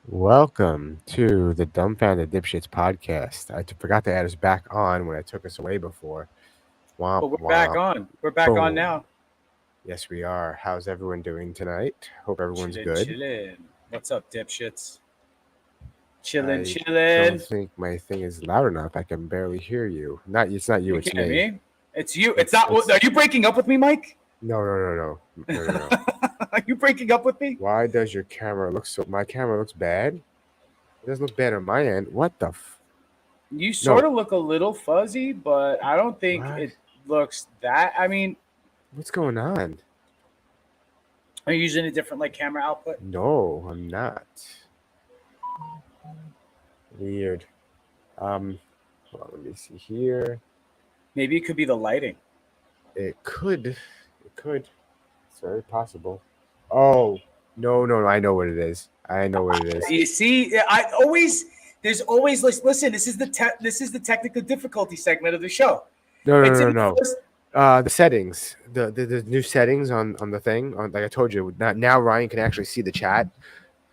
Welcome to the Dumbfounded Dipshits podcast. I forgot to add us back on when I took us away before. Womp But we're back womp. on. We're back on Boom. now. Yes, we are. How's everyone doing tonight? Hope everyone's Chillin', good. chillin'. What's up, dipshits? Chillin', I don't chillin'. think my thing is loud enough. I can barely hear you. It's not you. You It's kidding me. me? It's you. It's It's not. it's Are you breaking up with me, Mike? no. Are you breaking up with me? Why does your camera look so? My camera looks bad. It doesn't look bad on my end. What the? You No. sort of look a little fuzzy, but I don't think What? it looks that. I mean, What's going on? are you using a different camera output? No, I'm not. Weird. Hold on, let me see here. Maybe it could be the lighting. It could. It's very possible. Oh, no. I know what it is. You see, there's always listen. This is the technical difficulty segment of the show. It's in the No. first. The settings, the new settings on the thing. Like I told you, now Ryan can actually see the chat.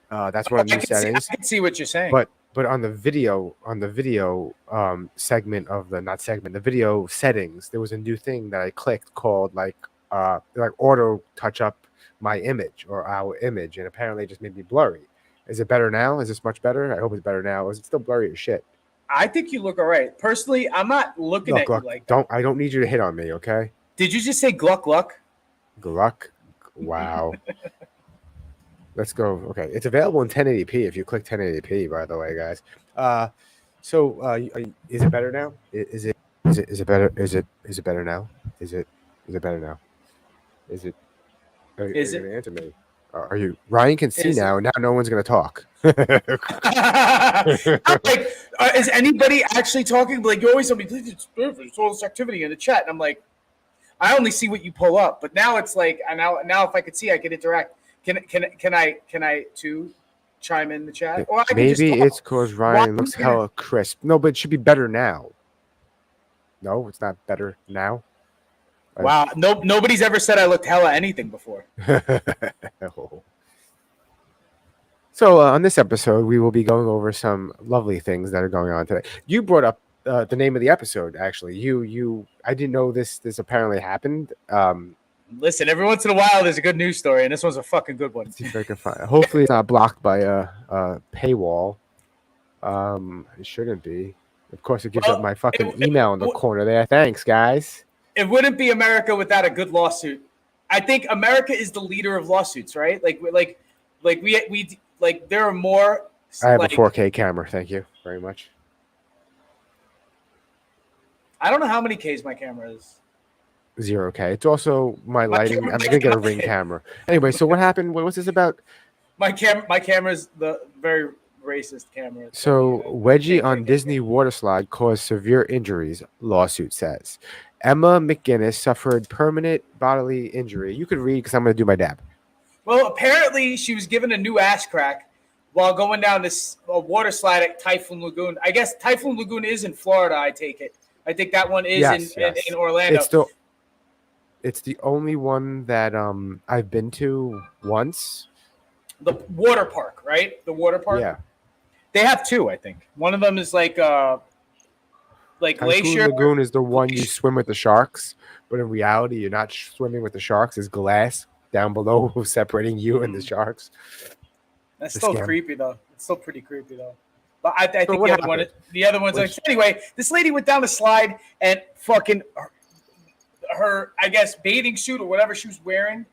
That's one of the new settings. I can see what you're saying. But on the video segment of the video settings, there was a new thing that I clicked called like auto touch up my image or our image, and apparently it just made me blurry. Is it better now? Is this much better? I hope it's better now. Is it still blurry as shit? I think you look all right. Personally, I'm not looking at you like that. I don't need you to hit on me, okay? Did you just say gluck gluck? Gluck. Wow. Let's go. Okay, it's available in 1080p if you click 1080p. By the way, guys. Is it better now? Is it better? Is it better now? Is it better now? Is it? Are you Is going it? to answer me? Are you? Ryan can see Is it? now. Now no one's going to talk. I'm like, is anybody actually talking? Like, you always tell me, it's perfect. It's all this activity in the chat. And I'm like, I only see what you pull up. But now it's like, now if I could see, I could interact. Can I too chime in the chat? Or I can just Maybe talk. it's because Ryan looks hella crisp. No, but it should be better now. No, it's not better now. Wow, nobody's ever said I looked hella anything before. So on this episode, we will be going over some lovely things that are going on today. You brought up the name of the episode. Actually, I didn't know this apparently happened. Listen, every once in a while, there's a good news story, and this one's a fucking good one. See if I can find. Hopefully, it's not blocked by a paywall. It shouldn't be. Of course, it gives up my fucking email in the corner there. Thanks, guys. It wouldn't be America without a good lawsuit. I think America is the leader of lawsuits, right? We there are more. I have a 4K camera. Thank you very much. I don't know how many Ks my camera is. 0K. It's also my lighting. I'm gonna get a Ring camera. Anyway, so what happened? What's this about? My camera is the very racist camera. So Wedgie on Disney water slide caused severe injuries. Lawsuit says Emma McGinnis suffered permanent bodily injury. You could read because I'm gonna do my dab. Well, apparently she was given a new ass crack while going down this water slide at Typhoon Lagoon. I guess Typhoon Lagoon is in Florida. I take it. I think that one is in Orlando. It's the only one that I've been to once. The water park, right? The water park. Yeah. They have two, I think. One of them is like Glacier Lagoon is the one you swim with the sharks, but in reality, you're not swimming with the sharks. There's glass down below separating you and the sharks. That's still creepy, though. It's still pretty creepy, though. But I think the other one's like, anyway, this lady went down the slide and fucking her, I guess, bathing suit or whatever she was wearing.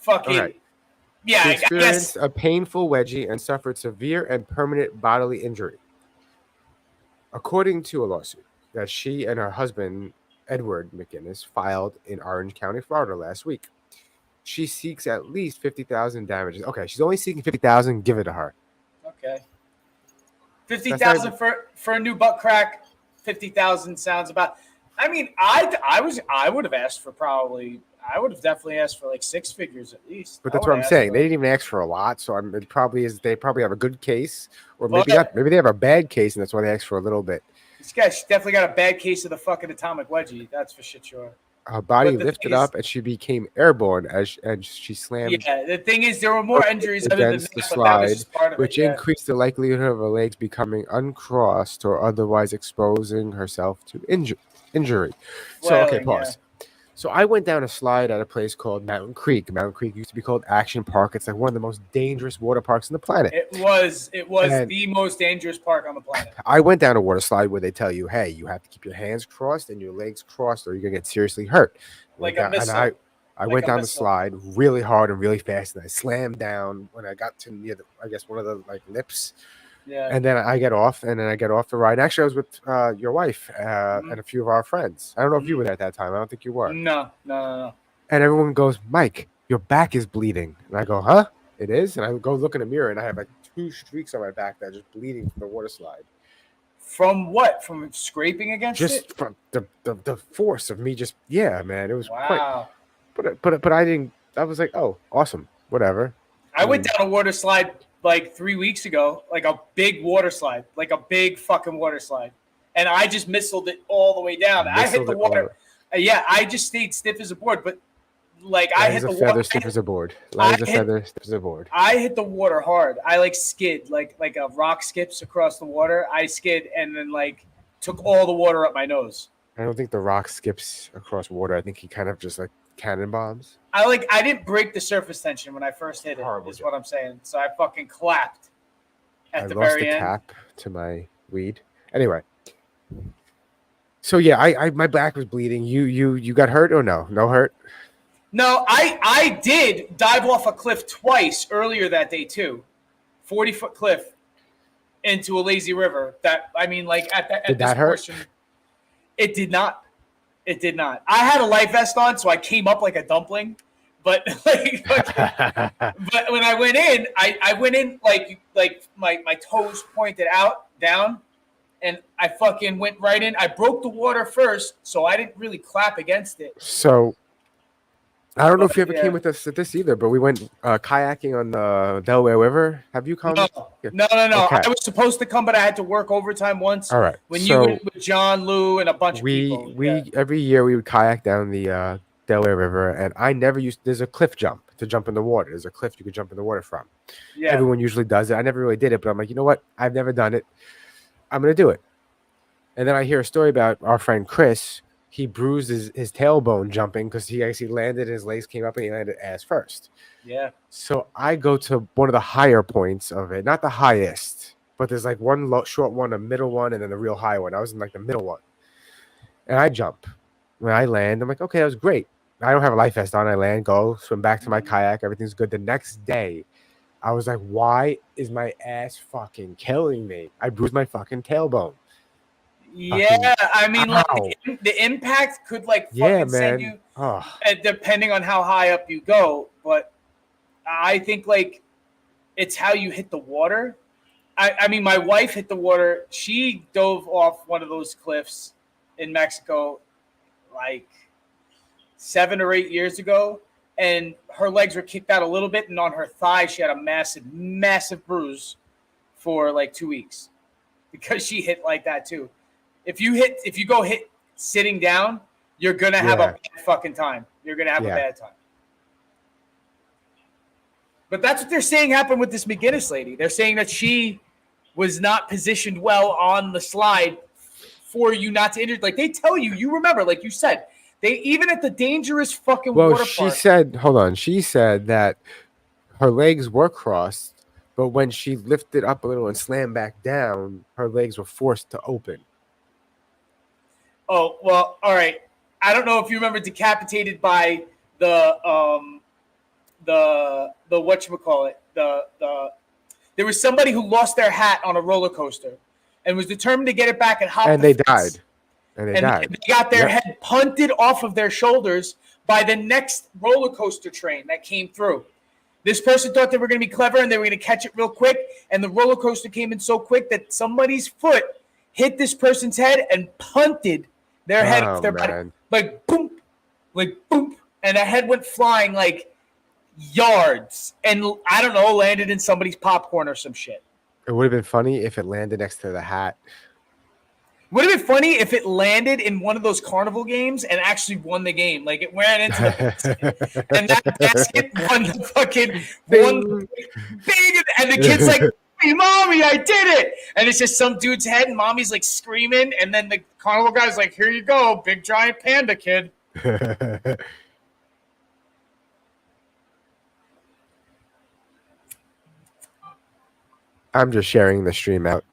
Fucking. Right. Yeah, she experienced a painful wedgie and suffered severe and permanent bodily injury. According to a lawsuit that she and her husband, Edward McGinnis, filed in Orange County, Florida last week. She seeks at least $50,000 damages. Okay, she's only seeking $50,000. Give it to her. Okay. $50,000 for a new butt crack. $50,000 sounds about. I mean, I would have asked for probably. I would have definitely asked for like six figures at least. But that's what I'm saying. They didn't even ask for a lot, so it probably is. They probably have a good case, or maybe not. Maybe they have a bad case, and that's why they asked for a little bit. This guy's definitely got a bad case of the fucking atomic wedgie. That's for shit sure. her body But the lifted thing is, up and she became airborne and she slammed yeah, the thing is, there were more injuries other than against the that, but that was slide, just part of it. which Yeah. increased the likelihood of her legs becoming uncrossed or otherwise exposing herself to injury. So, okay, Flailing. Yeah. pause. So I went down a slide at a place called Mountain Creek. Mountain Creek used to be called Action Park. It's like one of the most dangerous water parks on the planet. It was And the most dangerous park on the planet. I went down a water slide where they tell you, hey, you have to keep your hands crossed and your legs crossed or you're going to get seriously hurt. Like Went a down, and missile. I Like went a down the missile. slide really hard and really fast, and I slammed down when I got to near the, I guess one of the like lips, Yeah. and then I get off, and then I get off the ride. Actually, I was with your wife and a few of our friends. I don't know if you were there at that time. I don't think you were. No. And everyone goes, Mike, your back is bleeding, and I go, huh? It is, and I go look in the mirror, and I have like 2 streaks on my back that are just bleeding from the water slide. From what? From scraping against it? Just from the force of me, just man, it was quite. Wow. But I didn't. I was like, oh, awesome, whatever. I went down a water slide like 3 weeks ago, like a big water slide, like a big fucking water slide, and I just missiled it all the way down. I hit the water. Yeah, I just stayed stiff as a board, but like I hit the water. Stiff as a board. Light as a feather, stiff as a board. I hit the water hard. I like skid, like a rock skips across the water. I skid and then like took all the water up my nose. I don't think the rock skips across water. I think he kind of just like cannon bombs. I didn't break the surface tension when I first hit it. Horrible is job. what I'm saying. So I fucking clapped at the lost very the end. cap to my weed. Anyway. So yeah, I my back was bleeding. You got hurt or no? No hurt? No, I did dive off a cliff twice earlier that day too. 40-foot cliff into a lazy river. That I mean, like at Did this that hurt? portion, it did not. It did not. I had a life vest on, so I came up like a dumpling. But like, but when I went in, I went in like my toes pointed out down, and I fucking went right in. I broke the water first, so I didn't really clap against it. So I don't know if you ever came with us at this either, but we went kayaking on the Delaware River. Have you come? No. Okay. I was supposed to come, but I had to work overtime once. All right. When you went with John, Lou, and a bunch of people. Every year we would kayak down the Delaware River, and I never used. There's a cliff jump to jump in the water. There's a cliff you could jump in the water from. Yeah. Everyone usually does it. I never really did it, but I'm like, you know what? I've never done it. I'm gonna do it. And then I hear a story about our friend Chris. He bruised his tailbone jumping because he actually landed, his legs came up and he landed ass first. Yeah. So I go to one of the higher points of it, not the highest, but there's like one short one, a middle one, and then the real high one. I was in like the middle one. And I jump. When I land, I'm like, okay, that was great. I don't have a life vest on. I land, go, swim back to my kayak. Everything's good. The next day, I was like, why is my ass fucking killing me? I bruised my fucking tailbone. Yeah, I mean, like the impact could like fucking send you, depending on how high up you go. But I think like it's how you hit the water. I mean, my wife hit the water. She dove off one of those cliffs in Mexico like 7 or 8 years ago, and her legs were kicked out a little bit, and on her thigh she had a massive bruise for like 2 weeks because she hit like that too. If you go hit sitting down, you're gonna have a bad fucking time. You're gonna have a bad time. But that's what they're saying happened with this McGinnis lady. They're saying that she was not positioned well on the slide for you not to injure. Like they tell you, you remember, like you said, they even at the dangerous fucking water park. She said, hold on. She said that her legs were crossed, but when she lifted up a little and slammed back down, her legs were forced to open. Oh, well, all right. I don't know if you remember Decapitated by the whatchamacallit. There was somebody who lost their hat on a roller coaster and was determined to get it back and hop. And they died. And they got their head punted off of their shoulders by the next roller coaster train that came through. This person thought they were going to be clever and they were going to catch it real quick. And the roller coaster came in so quick that somebody's foot hit this person's head and punted their head off their body. Like boom, and the head went flying like yards, and I don't know, landed in somebody's popcorn or some shit. It would have been funny if it landed next to the hat. Would have been funny if it landed in one of those carnival games and actually won the game. Like it ran into the basket, and that basket won the fucking big, and the kid's like, "Hey, mommy, I did it!" And it's just some dude's head, and mommy's like screaming, and then the carnival guy's like, "Here you go, big giant panda, kid." I'm just sharing the stream out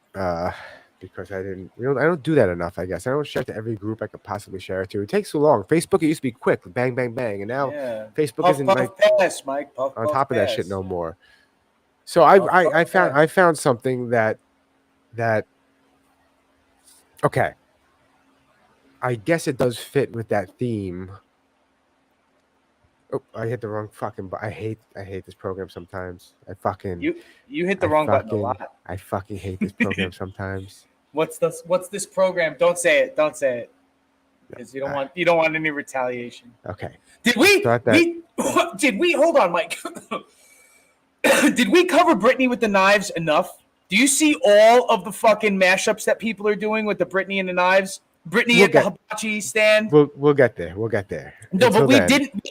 because I don't do that enough. I guess I don't share it to every group I could possibly share it to. It takes so long. Facebook, it used to be quick, bang, bang, bang, and now Facebook puff, isn't puff, like pass, Mike. Puff, on puff, top of that pass. shit no more. So I found something that okay. I guess it does fit with that theme. Oh, I hit the wrong fucking button. I hate this program sometimes. You hit the wrong button a lot. I fucking hate this program sometimes. What's this program? Don't say it. Don't say it. Because you don't want any retaliation. Okay. Did we hold on, Mike? Did we cover Britney with the knives enough? Do you see all of the fucking mashups that people are doing with the Britney and the knives? Britney at the hibachi stand. We'll get there. We'll get there. No, until but we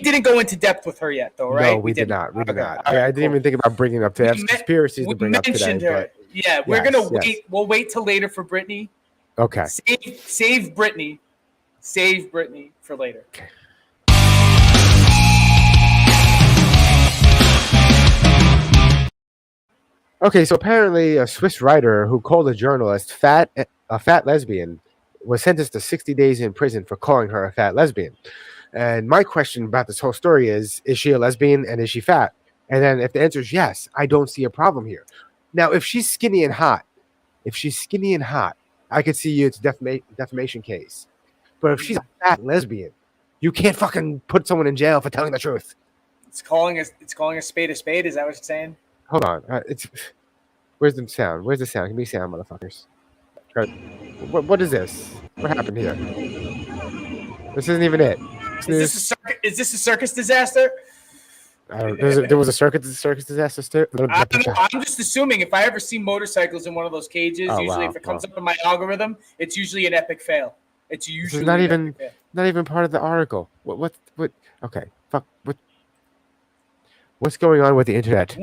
didn't go into depth with her yet, though, right? No, we did not. We did not. I didn't even think about bringing up today. Conspiracies to bring up today. Her. Yeah, we're gonna wait. We'll wait till later for Britney. Okay. Save Britney. Save Britney for later. Okay. Okay, so apparently a Swiss writer who called a journalist a fat lesbian was sentenced to 60 days in prison for calling her a fat lesbian. And my question about this whole story is she a lesbian and is she fat? And then if the answer is yes, I don't see a problem here. Now, if she's skinny and hot, I could see it's a defamation case. But if she's a fat lesbian, you can't fucking put someone in jail for telling the truth. It's calling a spade a spade. Is that what you're saying? Hold on. Where's the sound? Where's the sound? Give me sound, motherfuckers. What is this? What happened here? This isn't even it. Is this a circus disaster? There was a circus disaster too. I don't know. I'm just assuming if I ever see motorcycles in one of those cages, if it comes up in my algorithm, it's usually an epic fail. It's usually not even part of the article. What? Okay, fuck. What's going on with the internet?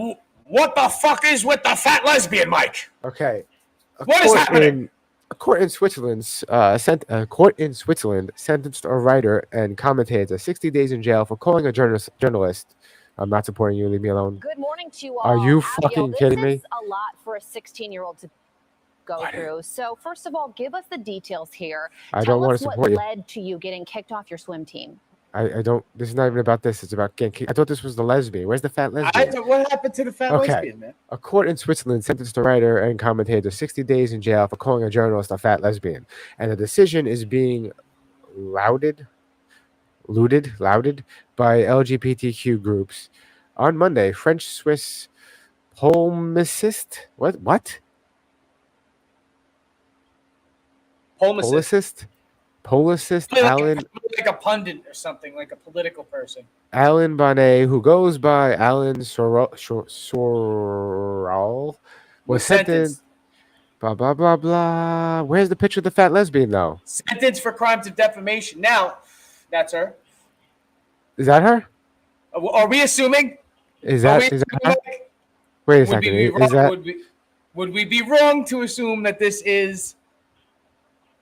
What the fuck is with the fat lesbian, Mike? Okay. What is happening? A court in Switzerland sentenced a writer and commentator to 60 days in jail for calling a journalist. I'm not supporting you. Leave me alone. Good morning to you all. Are you fucking kidding me? This is a lot for a 16-year-old to go through. So first of all, give us the details here. I don't want to support you. What led to you getting kicked off your swim team? I don't. This is not even about this. It's about getting kicked. I thought this was the lesbian. Where's the fat lesbian? What happened to the fat lesbian, man? A court in Switzerland sentenced a writer and commentator to 60 days in jail for calling a journalist a fat lesbian. And the decision is being lauded by LGBTQ groups. On Monday, French-Swiss polemicist. What? Policist Alan, like a pundit or something, like a political person. Alan Bonnet, who goes by Alan Sorrell, was sentenced. Blah blah blah blah. Where's the picture of the fat lesbian though? Sentenced for crimes of defamation. Now, that's her. Is that her? Are we assuming? Is that her? Wait a second. Would we be wrong to assume that this is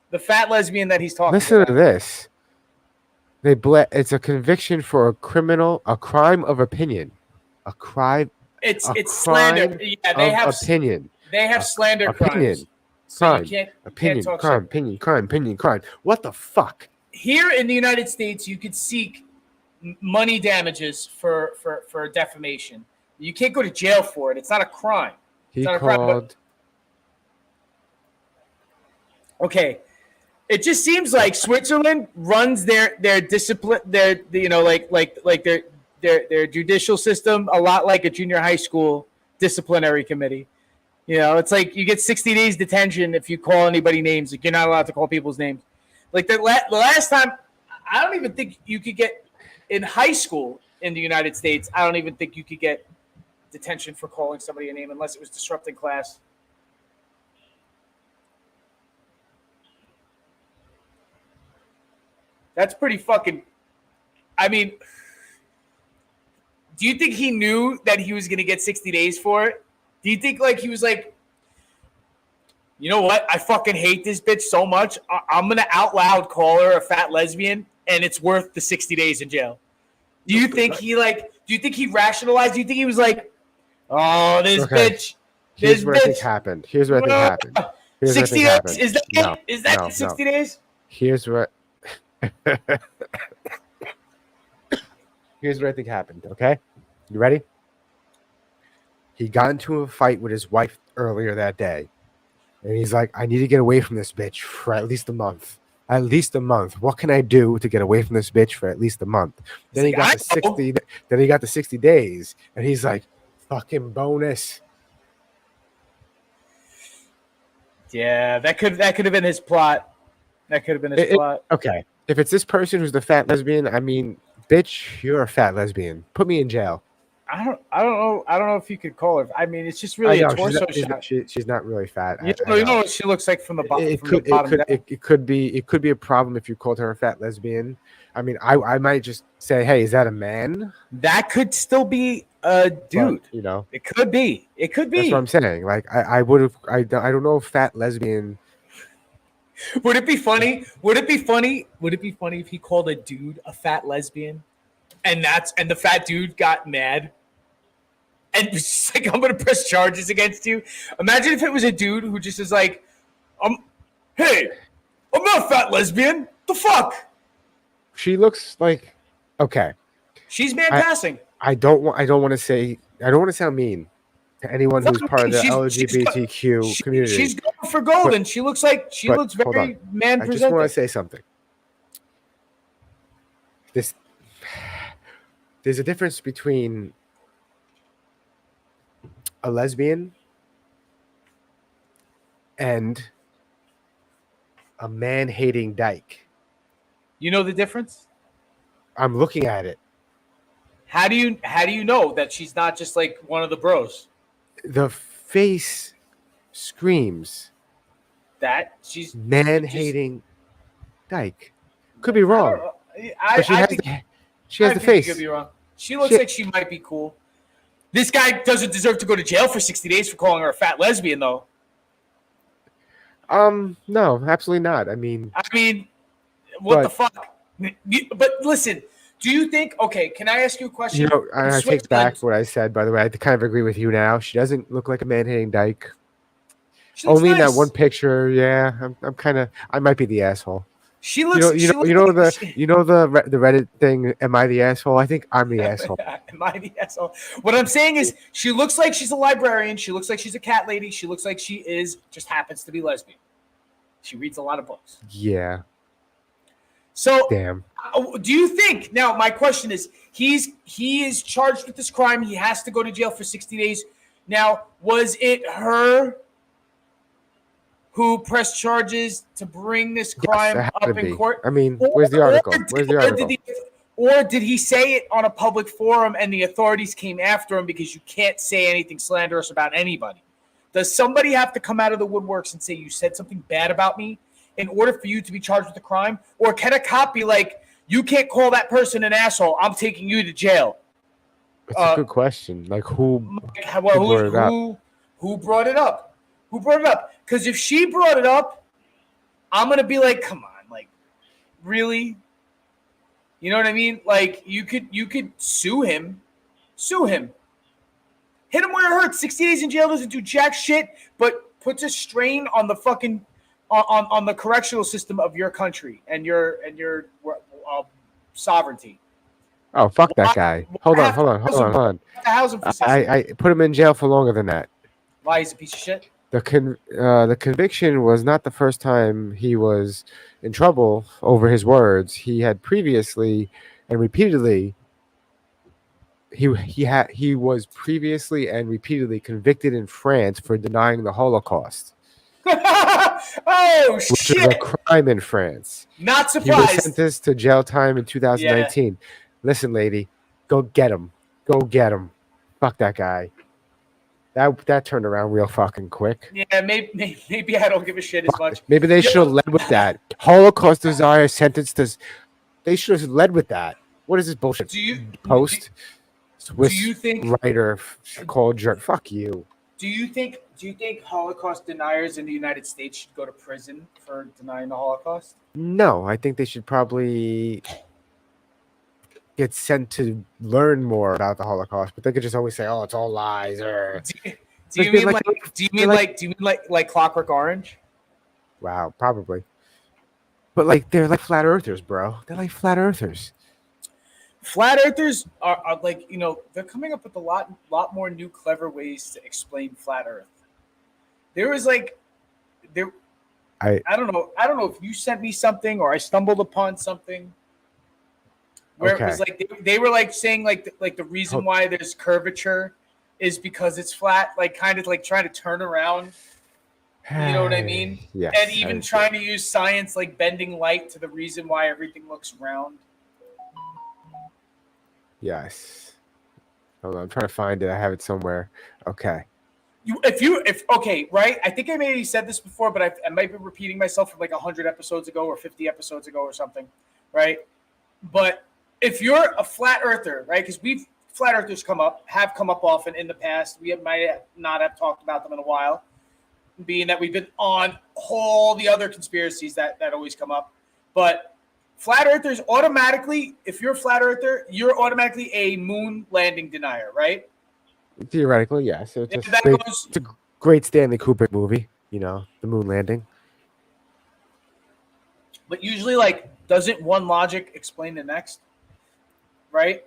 the fat lesbian that he's talking about? Listen to this. It's a conviction for a crime of opinion. It's slander. Yeah, they have opinion. They have slander crimes. Crime. What the fuck? Here in the United States, you could seek money damages for defamation. You can't go to jail for it. It's not a crime. Okay. It just seems like Switzerland runs their discipline, their judicial system a lot like a junior high school disciplinary committee. You know, it's like you get 60 days detention if you call anybody names. Like, you're not allowed to call people's names. Like the last time, I don't even think you could get in high school in the United States. I don't even think you could get detention for calling somebody a name unless it was disrupting class. That's pretty fucking. I mean, do you think he knew that he was gonna get 60 days for it? Do you think like he was like, you know what? I fucking hate this bitch so much. I'm gonna out loud call her a fat lesbian, and it's worth the 60 days in jail. Do you think he like? Do you think he rationalized? Do you think he was like, oh, this bitch? Here's what I think happened. Here's what I think happened. 60 days? Is that it? Is that 60 days? Here's what. Here's what I think happened. Okay, you ready? He got into a fight with his wife earlier that day, and he's like, "I need to get away from this bitch for at least a month. At least a month. What can I do to get away from this bitch for at least a month?" Then he got the 60. Then he got the 60 days, and he's like, "Fucking bonus." Yeah, that could have been his plot. That could have been his plot. Okay, if it's this person who's the fat lesbian, I mean, bitch, you're a fat lesbian. Put me in jail. I don't know if you could call her. I mean, it's just really a torso shot. She's not really fat. You know what she looks like from the bottom. It could be a problem if you called her a fat lesbian. I mean, I might just say, hey, is that a man? That could still be a dude. But, you know, it could be. It could be. That's what I'm saying. Like, I would have. I don't know if fat lesbian. Would it be funny? Would it be funny if he called a dude a fat lesbian, and the fat dude got mad? And was just like, I'm gonna press charges against you. Imagine if it was a dude who just is like, hey, I'm not a fat lesbian. The fuck? She looks like, okay. She's man passing. I don't want to sound mean to anyone who's part of the LGBTQ community. She's going for gold, and she looks very man presented. I just want to say something. There's a difference between a lesbian and a man-hating dyke. You know the difference? I'm looking at it. How do you know that she's not just like one of the bros? The face screams that she's man-hating dyke. Could be wrong. But she has the face. Could be wrong. She looks like she might be cool. This guy doesn't deserve to go to jail for 60 days for calling her a fat lesbian, though. No, absolutely not. I mean, what the fuck? But listen, do you think? Okay, can I ask you a question? You know, I take back what I said. By the way, I kind of agree with you now. She doesn't look like a man-hating dyke. Only nice. In that one picture, yeah. I might be the asshole. She looks. The Reddit thing. Am I the asshole? I think I'm the asshole. Am I the asshole? What I'm saying is, she looks like she's a librarian. She looks like she's a cat lady. She looks like she just happens to be lesbian. She reads a lot of books. Yeah. So, damn. Do you think now? My question is, he is charged with this crime. He has to go to jail for 60 days. Now, was it her who pressed charges to bring this crime up in court? I mean, where's the article? Or did he say it on a public forum and the authorities came after him because you can't say anything slanderous about anybody? Does somebody have to come out of the woodworks and say you said something bad about me in order for you to be charged with a crime? Or can a cop be like, you can't call that person an asshole, I'm taking you to jail? That's a good question. Like, who brought it up? Who brought it up? Because if she brought it up, I'm going to be like, come on, like, really? You know what I mean? Like, you could sue him. Sue him. Hit him where it hurts. 60 days in jail doesn't do jack shit, but puts a strain on the fucking on the correctional system of your country and your sovereignty. Oh, fuck that guy. Hold on. I put him in jail for longer than that. Why? He's a piece of shit? The conviction was not the first time he was in trouble over his words. He had previously and repeatedly he was previously and repeatedly convicted in France for denying the Holocaust. Oh shit! Which is a crime in France. Not surprised. He was sentenced to jail time in 2019. Yeah. Listen, lady, go get him. Go get him. Fuck that guy. That turned around real fucking quick. Yeah, maybe I don't give a shit as much. Maybe they should have led with that. Holocaust desire sentenced to They should have led with that. What is this bullshit? Do you Post Swiss do you think writer called jerk? Fuck you. do you think Holocaust deniers in the United States should go to prison for denying the Holocaust? No, I think they should probably get sent to learn more about the Holocaust, but they could just always say, "Oh, it's all lies." Or Do you mean like Clockwork Orange? wow, probably. But like they're like flat earthers, bro. They're like flat earthers. Flat earthers are like, they're coming up with a lot more new clever ways to explain flat Earth. There was like I don't know if you sent me something or I stumbled upon something where it was like they were like saying like the reason why there's curvature is because it's flat, like kind of like trying to turn around. You know what I mean? Yes. And even trying to use science like bending light to the reason why everything looks round. Yes. Hold on, I'm trying to find it. I have it somewhere. Okay. Right? I think I maybe said this before, but I might be repeating myself from like 100 episodes ago or 50 episodes ago or something, right? But if you're a flat earther, right? Because flat earthers have come up often in the past. We might not have talked about them in a while, being that we've been on all the other conspiracies that always come up. But flat earthers automatically, if you're a flat earther, you're automatically a moon landing denier, right? Theoretically, yes. It's a great Stanley Kubrick movie, the moon landing. But usually, like, doesn't one logic explain the next? Right?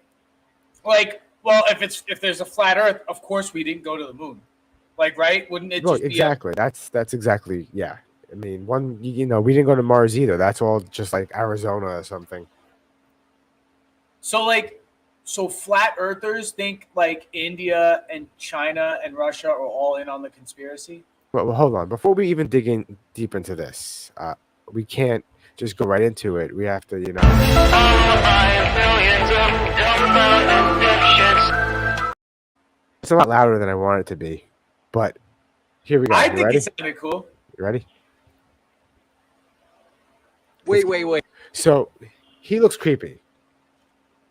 Like, well, if there's a flat Earth, of course we didn't go to the moon. Like, right? Wouldn't it just exactly. That's exactly, yeah. I mean, we didn't go to Mars either. That's all just like Arizona or something. So flat earthers think like India and China and Russia are all in on the conspiracy? Well, hold on. Before we even dig in deep into this, we can't just go right into it. We have to, It's a lot louder than I want it to be, but here we go. I think it sounded cool. You ready? Wait. So he looks creepy,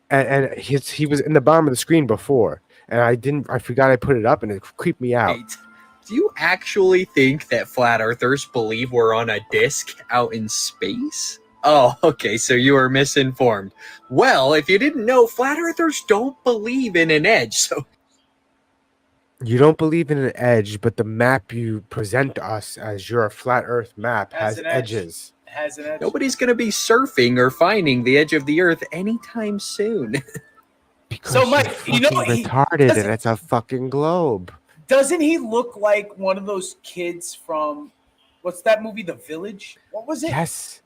and he was in the bottom of the screen before, and I forgot I put it up, and it creeped me out. Wait, do you actually think that flat earthers believe we're on a disc out in space? Oh, okay, so you are misinformed. Well, if you didn't know, flat earthers don't believe in an edge, so... You don't believe in an edge, but the map you present to us as your flat Earth map has edges. Has an edge. Nobody's going to be surfing or finding the edge of the Earth anytime soon. Because so, Mike, retarded, and it's a fucking globe. Doesn't he look like one of those kids from what's that movie, The Village? What was it? Yes.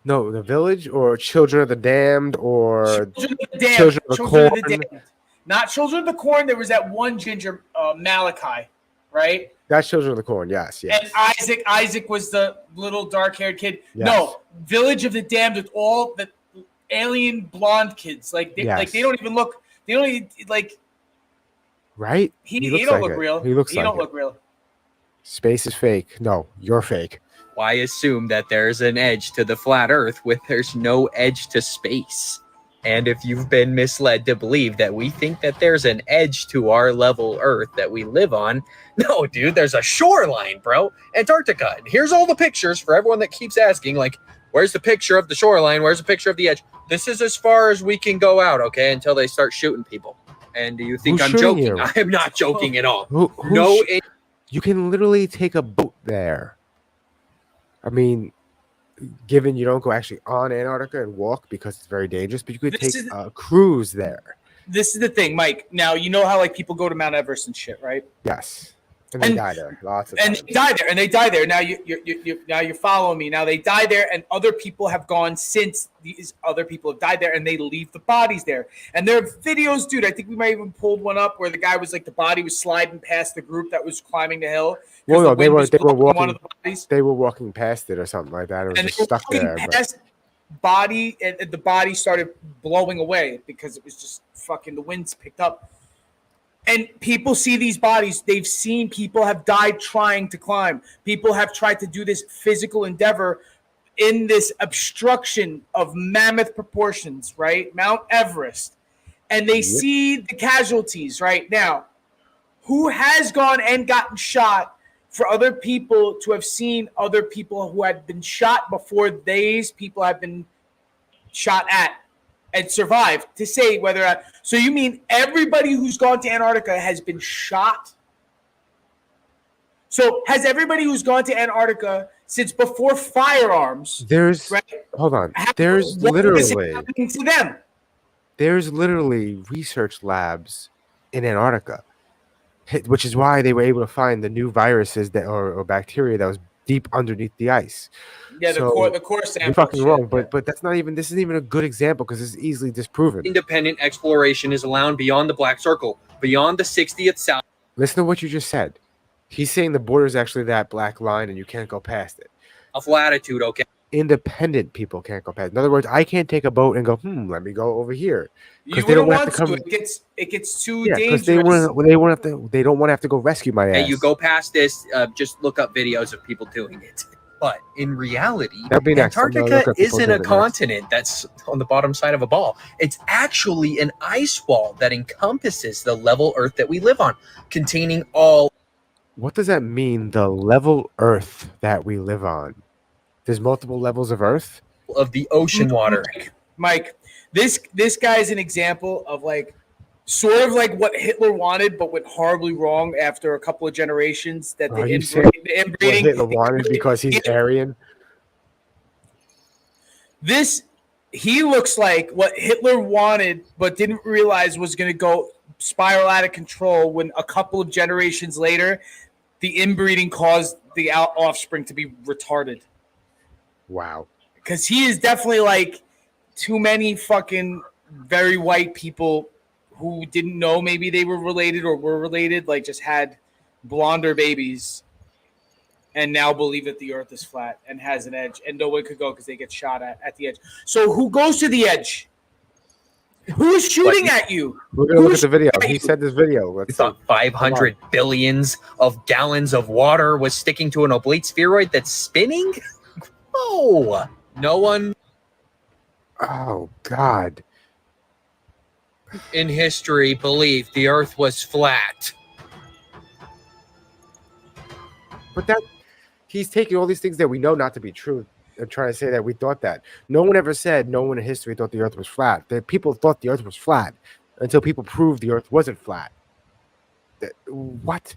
No, The Village or Children of the Damned or Children of the Damned. Children of the Corn. Not Children of the Corn. There was that one ginger, Malachi, right? That's Children of the Corn, yes. And Isaac was the little dark-haired kid. Yes. No, Village of the Damned with all the alien blonde kids. Like they don't even look. They don't even like. Right? He don't look real. He looks like don't look real. Space is fake. No, you're fake. Why assume that there's an edge to the flat Earth when there's no edge to space? And if you've been misled to believe that we think that there's an edge to our level Earth that we live on, no, dude, there's a shoreline, bro. Antarctica. And here's all the pictures for everyone that keeps asking, like, where's the picture of the shoreline? Where's the picture of the edge? This is as far as we can go out, okay, until they start shooting people. And do you think I'm joking? You? I am not joking at all. You can literally take a boat there. I mean, given you don't go actually on Antarctica and walk because it's very dangerous, but you could take a cruise there. This is the thing, Mike. Now, you know how like people go to Mount Everest and shit, right? Yes. And they die there. Lots of times. They die there. Now you're following me. Now they die there, and other people have gone since these other people have died there, and they leave the bodies there. And there are videos, dude. I think we might even pulled one up where the guy was like the body was sliding past the group that was climbing the hill. Well, no, they were walking. They were walking past it or something like that. It was just stuck there. Body, and the body started blowing away because it was just fucking the winds picked up. And people see these bodies. They've seen people have died trying to climb. People have tried to do this physical endeavor in this obstruction of mammoth proportions, right? Mount Everest, and they see the casualties right now. Who has gone and gotten shot for other people to have seen other people who had been shot before these people have been shot at and survived to say whether so you mean everybody who's gone to Antarctica has been shot? So has everybody who's gone to Antarctica since before firearms? There's right, hold on. what There's is literally happening to them? research labs in Antarctica, which is why they were able to find the new viruses that or bacteria that was deep underneath the ice. Yeah, So, the core sample. you're fucking shit, wrong, yeah. but that's not even. This isn't even a good example because it's easily disproven. Independent exploration is allowed beyond the Black Circle, beyond the 60th south. Listen to what you just said. He's saying the border is actually that black line and you can't go past it. Of latitude, okay? Independent people can't go past. In other words, I can't take a boat and go, let me go over here. You they don't wouldn't want to want to. come- It gets too Yeah, because they dangerous. don't want to have to go rescue my ass. Hey, you go past this, just look up videos of people doing it. But in reality, That'd be next. I'm gonna Antarctica look up people isn't doing a it next. continent that's on the bottom side of a ball. It's actually an ice wall that encompasses the level Earth that we live on, containing all What does that mean? The level Earth that we live on. There's multiple levels of Earth. of the ocean water. Mike, this guy's an example of like sort of like what Hitler wanted, but went horribly wrong after a couple of generations. That Are the you saying What inbreeding. Hitler wanted because he's Aryan. He looks like what Hitler wanted, but didn't realize was going to go spiral out of control when a couple of generations later, the inbreeding caused the offspring to be retarded. Wow. Because he is definitely like too many fucking very white people who didn't know maybe they were related or were related, like just had blonder babies and now believe that the earth is flat and has an edge and no one could go because they get shot at the edge. So who goes to the edge? Who is shooting at you? We're going to look at Who's the video. shooting at He you? said this video. You Let's thought 500 billions of gallons of water was sticking to an oblate spheroid that's spinning? No. No one Oh, God. in history believed the Earth was flat. But he's taking all these things that we know not to be true and trying to say that we thought that. No one ever said no one in history thought the earth was flat. That people thought the earth was flat until people proved the earth wasn't flat. What?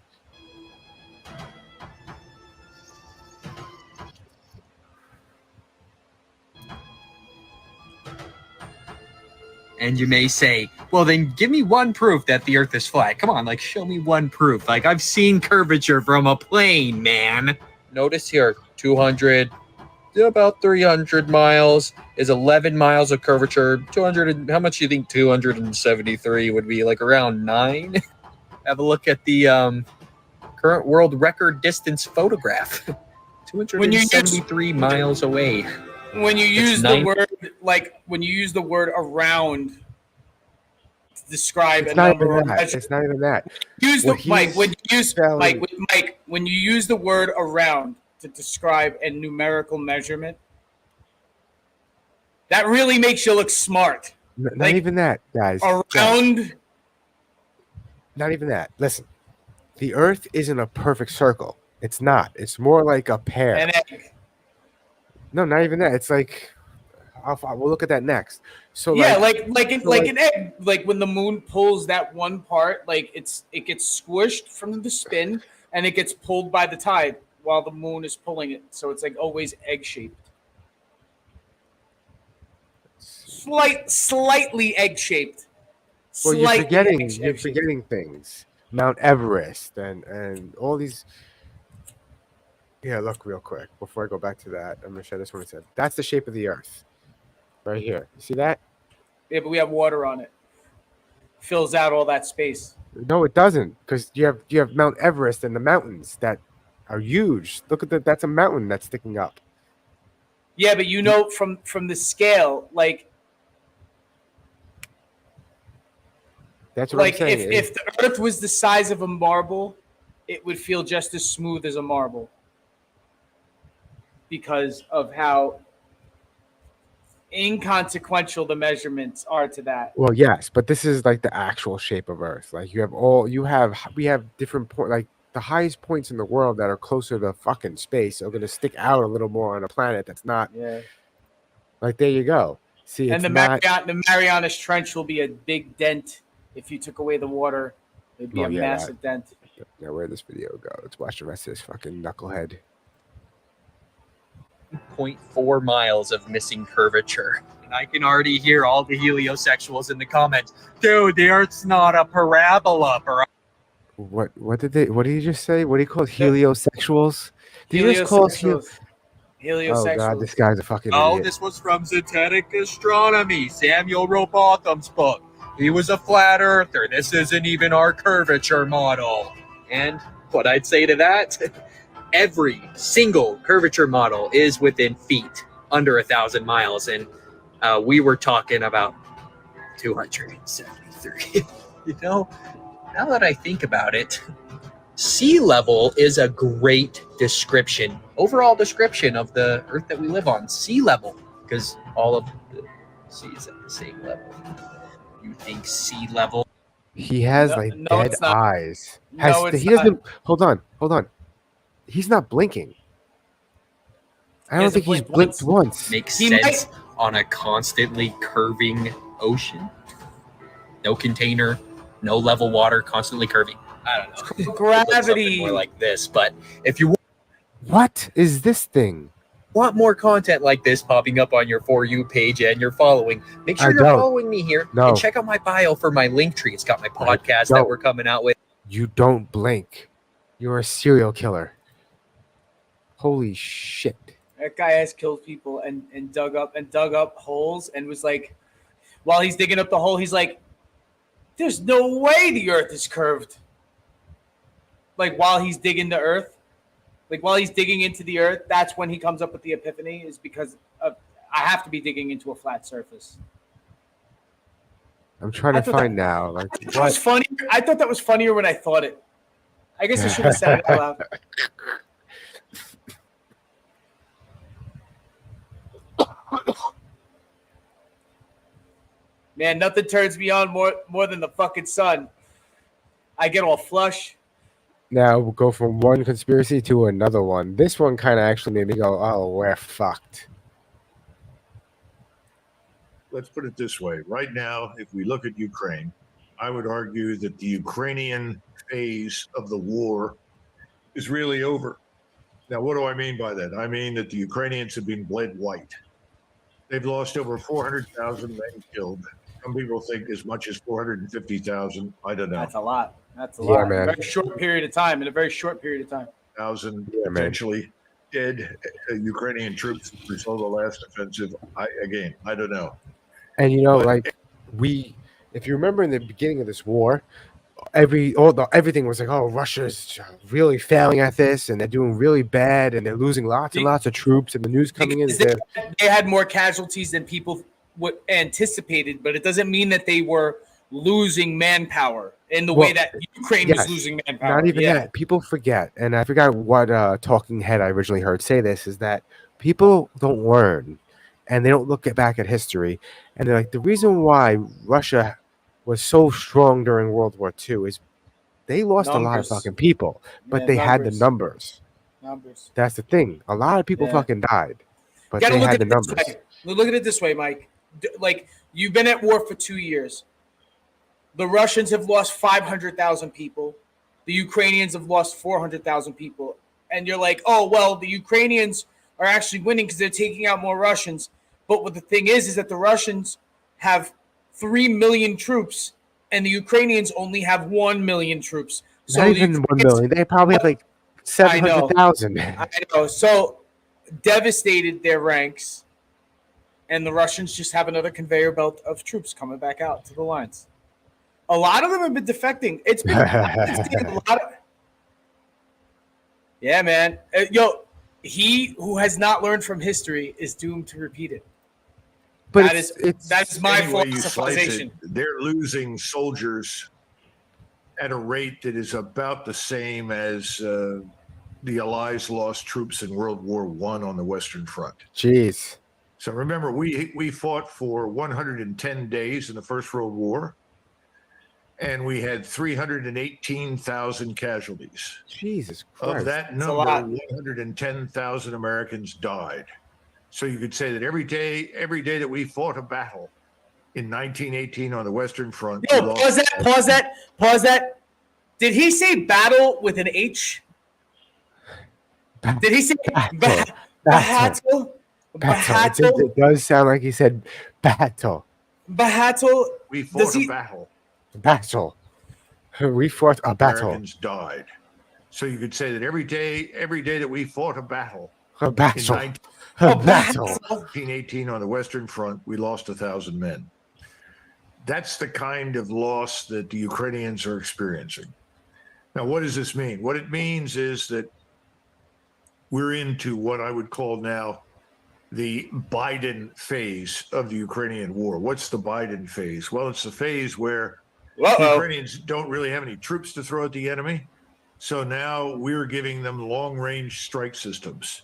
And you may say, well, then give me one proof that the Earth is flat. Come on, like, show me one proof. Like, I've seen curvature from a plane, man. Notice here, 200, about 300 miles is 11 miles of curvature. 200, how much do you think 273 would be? Like, around 9? Have a look at the current world record distance photograph. 273 miles away. When you use the word when you use the word around to describe It's a not number even or that. measure, It's not even that. use the What he's when you use the word around to describe a numerical measurement, that really makes you look smart. Not Like, even that, guys. Around Not even that. Listen, the earth isn't a perfect circle. It's not. It's more like a pear. an egg. No, not even that. It's like we'll look at that next. So Yeah, like an egg. Like when the moon pulls that one part, like it gets squished from the spin and it gets pulled by the tide while the moon is pulling it. So it's like always egg shaped. Slightly egg shaped. well, you're forgetting things. Mount Everest and all these. Yeah, look real quick before I go back to that. I'm gonna show this one. It said that's the shape of the Earth, right here. You see that? Yeah, but we have water on it. Fills out all that space. No, it doesn't, because you have Mount Everest and the mountains that are huge. Look at that. That's a mountain that's sticking up. Yeah, but you know from the scale, like That's what I'm saying. if the Earth was the size of a marble, it would feel just as smooth as a marble because of how inconsequential the measurements are to that. Well, yes, but this is like the actual shape of Earth. Like we have different point, like the highest points in the world that are closer to fucking space are going to stick out a little more on a planet that's not. Yeah. Like there you go. See, And it's not. the Marianas Trench will be a big dent if you took away the water. It'd be Oh, a yeah, massive dent. Now where'd this video go? Let's watch the rest of this fucking knucklehead. 0.4 miles of missing curvature. And I can already hear all the heliosexuals in the comments. Dude, the Earth's not a parabola. What did he just say? What do you call it? Heliosexuals? Did you just call us Heliosexuals. Oh god, this guy's a fucking Oh, idiot. this was from Zetetic Astronomy, Samuel Rowbotham's book. He was a flat earther. This isn't even our curvature model. And what I'd say to that, every single curvature model is within feet, under 1,000 miles. And we were talking about 273. You know, now that I think about it, sea level is a great description, overall description of the Earth that we live on. Sea level, because all of the sea is at the same level. You think sea level? He has No, like no, dead it's not. eyes. No, it's He doesn't. Hold on. He's not blinking. I don't hasn't think he's blinked blinked once. Makes He sense on a constantly curving ocean. No container, no level water, constantly curving. I don't know. Gravity. More like this, but if you What is this thing? want more content like this popping up on your For You page and you're following, make sure I you're don't. following me here No. and check out my bio for my link tree. It's got my podcast that don't. we're coming out with. You don't blink. You're a serial killer. Holy shit. That guy has killed people and dug up holes and was like, while he's digging up the hole, he's like, there's no way the Earth is curved. Like while he's digging the Earth, like while he's digging into the Earth, that's when he comes up with the epiphany, is because of, I have to be digging into a flat surface. I'm trying to find now. Like That was funny. I thought that was funnier when I thought it. I guess I should have said it out loud. Man, nothing turns me on more than the fucking sun. I get all flush. Now we'll go from one conspiracy to another one. This one kind of actually made me go, "Oh, we're fucked." Let's put it this way. Right now, if we look at Ukraine, I would argue that the Ukrainian phase of the war is really over. Now, what do I mean by that? I mean that the Ukrainians have been bled white. They've lost over 400,000 men killed. Some people think as much as 450,000. I don't know. That's a lot. That's a Yeah, lot. man. In a very short period of time. Thousand Yeah, man. potentially dead Ukrainian troops as a result of the last offensive. I don't know. And you know, But- like if you remember in the beginning of this war, everything was like, "Oh, Russia's really failing at this, and they're doing really bad, and they're losing lots and lots of troops." And the news coming in is Because that they had more casualties than people anticipated, but it doesn't mean that they were losing manpower in the way that Ukraine yes, was losing manpower. not even that. People forget, and I forgot what talking head I originally heard say this, is that people don't learn, and they don't look back at history, and they're like, the reason why Russia was so strong during World War II is they lost a lot of Numbers. fucking people, but Yeah, they had the numbers. numbers. That's the thing. A lot of people Yeah. fucking died, but Gotta they look had at the it this numbers. way. Look at it this way, Mike. Like, you've been at war for 2 years. The Russians have lost 500,000 people. The Ukrainians have lost 400,000 people. And you're like, oh, well, the Ukrainians are actually winning because they're taking out more Russians. But what the thing is that the Russians have 3 million troops and the Ukrainians only have 1 million troops. So Not the even 1 Ukrainians- million. They probably have like 700,000. I know. So devastated their ranks, and the Russians just have another conveyor belt of troops coming back out to the lines. A lot of them have been defecting. It's been a lot of. Yeah, man. He who has not learned from history is doomed to repeat it. But That is my Any way you slice philosophization. it, they're losing soldiers at a rate that is about the same as the Allies lost troops in World War I on the Western Front. Jeez. So remember, we fought for 110 days in the First World War, and we had 318,000 casualties. Jesus Of Christ. that That's a number, lot. 110,000 Americans died. So you could say that every day that we fought a battle in 1918 on the Western Front. we Yo, lost- pause that. Did he say battle with an H? Did he say Battle. battle? Battle. It does sound like he said battle. Battle. We Does fought he- a battle. Battle. We fought a battle. Americans died. So you could say that every day that we fought a battle. A In battle. 19- A battle. 1918 on the Western Front, we lost 1,000 men. That's the kind of loss that the Ukrainians are experiencing. Now, what does this mean? What it means is that we're into what I would call now the Biden phase of the Ukrainian war. What's the Biden phase? Well, it's the phase where the Ukrainians don't really have any troops to throw at the enemy. So now we're giving them long-range strike systems,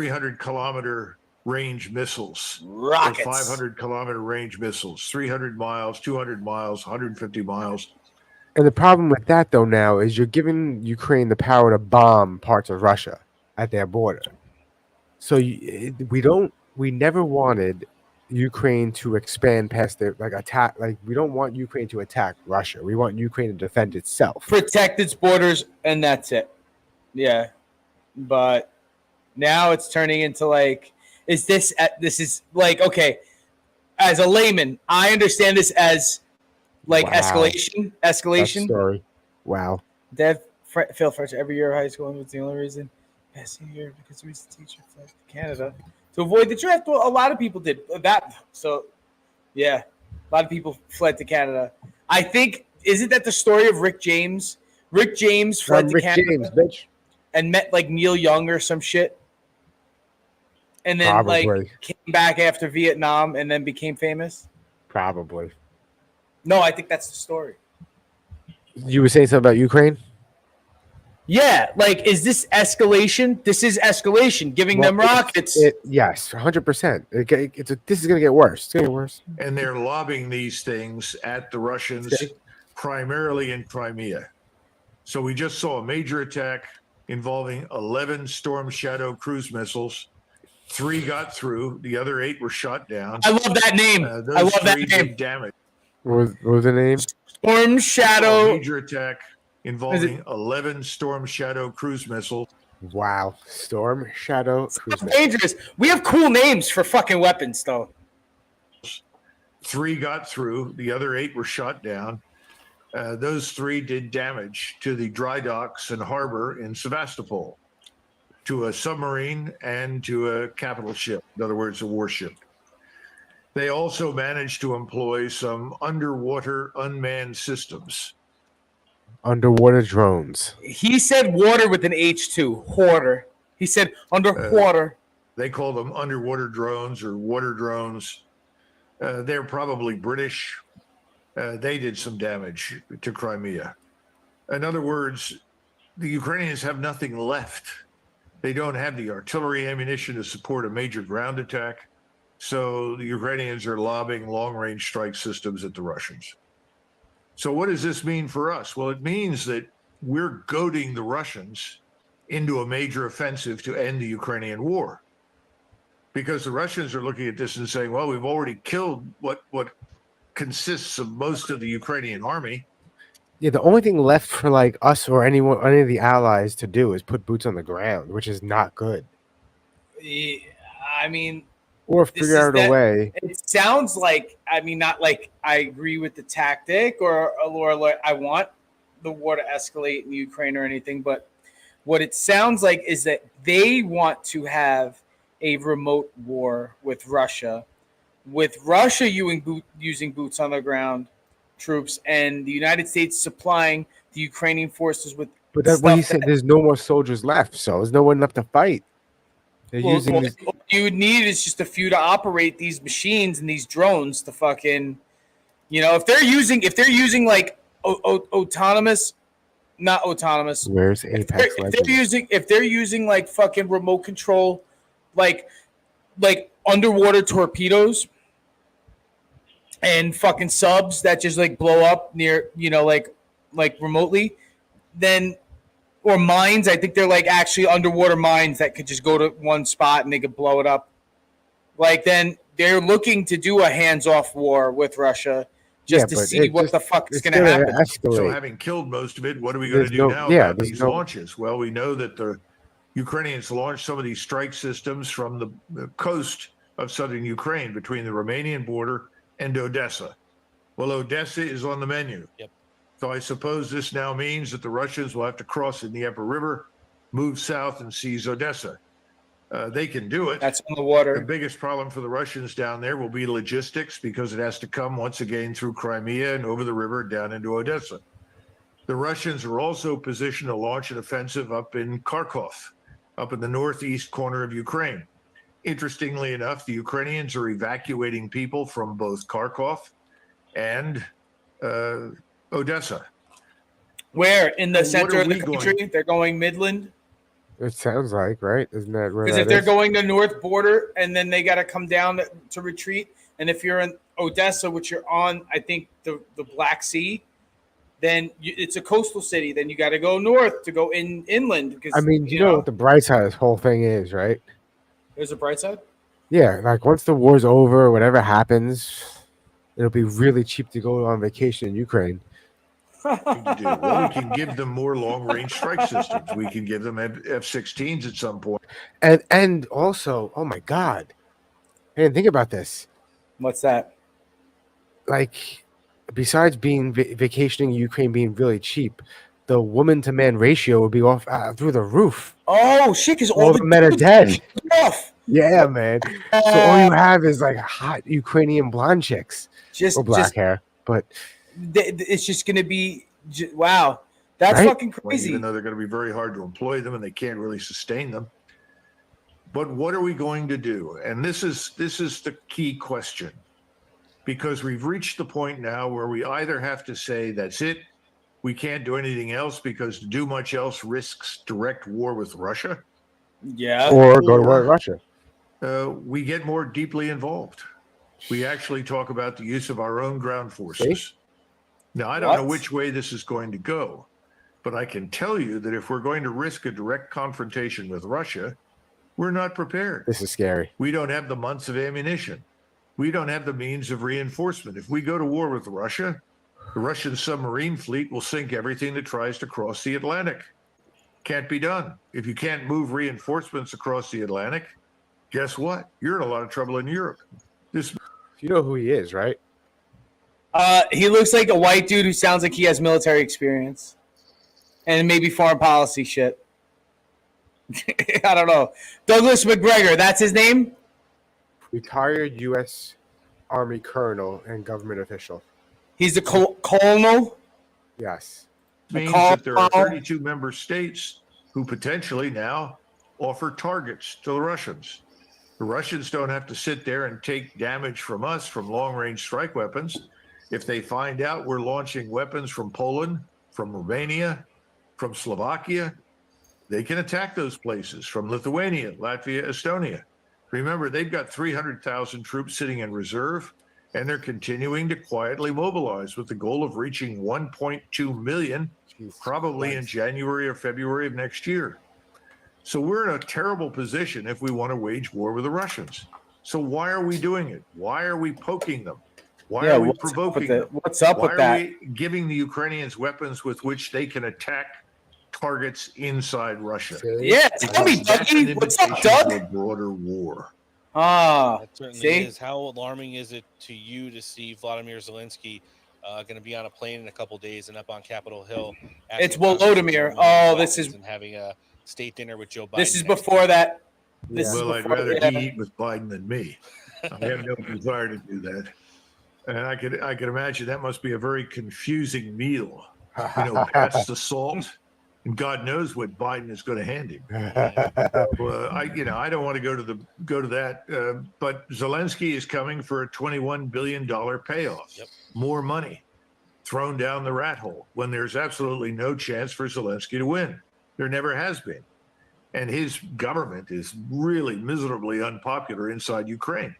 300-kilometer range missiles, Rockets. 500-kilometer range missiles, 300 miles, 200 miles, 150 miles. And the problem with that, though, now is you're giving Ukraine the power to bomb parts of Russia at their border. So we never wanted Ukraine to expand past their attack. Like, we don't want Ukraine to attack Russia. We want Ukraine to defend itself. Protect its borders, and that's it. Yeah, but now it's turning into like, this is like, okay, as a layman, I understand this as like Wow. escalation. That story. Wow. Dad failed French every year of high school, and was the only reason passing year because he was a teacher fled to Canada to avoid the draft. Well, a lot of people did that. So, yeah, a lot of people fled to Canada. I think, isn't that the story of Rick James? Rick James fled to Rick Canada James, bitch. and met like Neil Young or some shit, and then Probably. like came back after Vietnam and then became famous. Probably. No, I think that's the story. You were saying something about Ukraine? Yeah, like, is this escalation? This is escalation. Giving them rockets. Yes, 100%. This is going to get worse. It's going to get worse. And they're lobbing these things at the Russians, primarily in Crimea. So we just saw a major attack involving 11 Storm Shadow cruise missiles. 3 got through. The other 8 were shot down. I love that name. Those I love that 3 name. did damage. What was the name? Storm A Shadow. major attack involving 11 Storm Shadow cruise missiles. Wow. Storm Shadow Cruise It's Missile. dangerous. We have cool names for fucking weapons, though. 3 got through. The other 8 were shot down. Those 3 did damage to the dry docks and harbor in Sevastopol, to a submarine and to a capital ship. In other words, a warship. They also managed to employ some underwater unmanned systems. Underwater drones. He said water with an H2. Hoarder. He said underwater. They call them underwater drones or water drones. They're probably British. They did some damage to Crimea. In other words, the Ukrainians have nothing left. They don't have the artillery ammunition to support a major ground attack. So the Ukrainians are lobbing long-range strike systems at the Russians. So what does this mean for us? Well, it means that we're goading the Russians into a major offensive to end the Ukrainian war. Because the Russians are looking at this and saying, well, we've already killed what consists of most of the Ukrainian army. Yeah, the only thing left for like us or any of the allies to do is put boots on the ground, which is not good. I mean, Or This figure is out a that- way. it sounds like, I mean, not like I agree with the tactic or like I want the war to escalate in Ukraine or anything, but what it sounds like is that they want to have a remote war with Russia using boots on the ground troops and the United States supplying the Ukrainian forces with But that's what he stuff said. There's no more soldiers left, so there's no one left to fight. They're using these, what you would need is just a few to operate these machines and these drones to fucking, if they're using like autonomous, not autonomous. Where's Apex If Legends? they're using like fucking remote control, like underwater torpedoes and fucking subs that just like blow up near, like remotely, then or mines. I think they're like actually underwater mines that could just go to one spot and they could blow it up. Like then they're looking to do a hands-off war with Russia just to see what the fuck is going to happen. So having killed most of it, what are we going to do now about these launches? Well, we know that the Ukrainians launched some of these strike systems from the coast of southern Ukraine between the Romanian border and Odessa. Well, Odessa is on the menu. Yep. So I suppose this now means that the Russians will have to cross in the Dnieper River, move south, and seize Odessa. They can do it. That's on the water. The biggest problem for the Russians down there will be logistics because it has to come once again through Crimea and over the river down into Odessa. The Russians are also positioned to launch an offensive up in Kharkov, up in the northeast corner of Ukraine. Interestingly enough, the Ukrainians are evacuating people from both Kharkov and Odessa. Where? In the center of the country? They're going Midland? It sounds like, right? Isn't that where? Because if they're going to north border and then they got to come down to retreat, and if you're in Odessa, which you're on, I think the Black Sea, then it's a coastal city. Then you got to go north to go inland. Because I mean, you know what the bright side of this whole thing is, right? There's a bright side. Yeah, like once the war's over, whatever happens, it'll be really cheap to go on vacation in Ukraine. Well, we can give them more long-range strike systems. We can give them F-16s at some point. And also, oh my God, I didn't think about this. What's that? Like, besides being vacationing in Ukraine being really cheap, the woman-to-man ratio would be off through the roof. Oh shit! Because all the men are dead. Off. Yeah, man. So all you have is like hot Ukrainian blonde chicks or black hair, but. It's just going to be wow. That's right? Fucking crazy. Even though they're going to be very hard to employ them and they can't really sustain them. But what are we going to do? And this is the key question, because we've reached the point now where we either have to say that's it, we can't do anything else because to do much else risks direct war with Russia. Yeah. Or go to war with Russia. We get more deeply involved. We actually talk about the use of our own ground forces. See? Now, I don't know which way this is going to go, but I can tell you that if we're going to risk a direct confrontation with Russia, we're not prepared. This is scary. We don't have the months of ammunition. We don't have the means of reinforcement. If we go to war with Russia, the Russian submarine fleet will sink everything that tries to cross the Atlantic. Can't be done. If you can't move reinforcements across the Atlantic, guess what? You're in a lot of trouble in Europe. You know who he is, right? He looks like a white dude who sounds like he has military experience and maybe foreign policy shit. I don't know. Douglas McGregor, that's his name? Retired U.S. Army colonel and government official. He's the colonel? Yes. Means that there are 32 member states who potentially now offer targets to the Russians. The Russians don't have to sit there and take damage from us from long-range strike weapons. If they find out we're launching weapons from Poland, from Romania, from Slovakia, they can attack those places, from Lithuania, Latvia, Estonia. Remember, they've got 300,000 troops sitting in reserve, and they're continuing to quietly mobilize with the goal of reaching 1.2 million, probably in January or February of next year. So we're in a terrible position if we want to wage war with the Russians. So why are we doing it? Why are we poking them? Why are we provoking them? What's up with that? Why are we giving the Ukrainians weapons with which they can attack targets inside Russia? Yeah, tell me, Dougie. What's up, Doug? A broader war. That certainly is. How alarming is it to you to see Vladimir Zelensky going to be on a plane in a couple days and up on Capitol Hill? It's Volodymyr. Oh, this is and having a state dinner with Joe Biden. This is before that. I'd rather he eat with Biden than me. I have no desire to do that. And I could imagine that must be a very confusing meal. Past the salt, and God knows what Biden is going to hand him. I don't want to go to that. But Zelensky is coming for a $21 billion payoff. Yep. More money thrown down the rat hole when there's absolutely no chance for Zelensky to win. There never has been. and his government is really miserably unpopular inside Ukraine.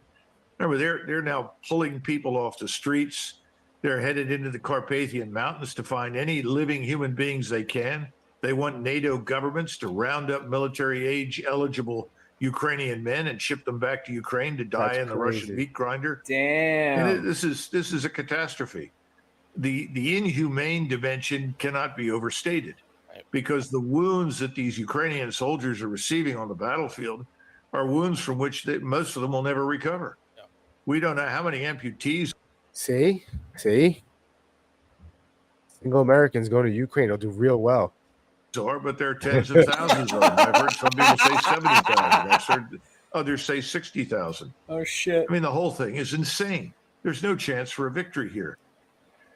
Remember, they're now pulling people off the streets. They're headed into the Carpathian Mountains to find any living human beings they can. They want NATO governments to round up military age eligible Ukrainian men and ship them back to Ukraine to die in the Russian meat grinder. Damn. And this is a catastrophe. The inhumane dimension cannot be overstated, because the wounds that these Ukrainian soldiers are receiving on the battlefield are wounds from which most of them will never recover. Yeah. We don't know how many amputees. See, single Americans go to Ukraine, they'll do real well. But there are tens of thousands of them. I've heard some people say 70,000. I've heard others say 60,000. Oh, shit. I mean, the whole thing is insane. There's no chance for a victory here.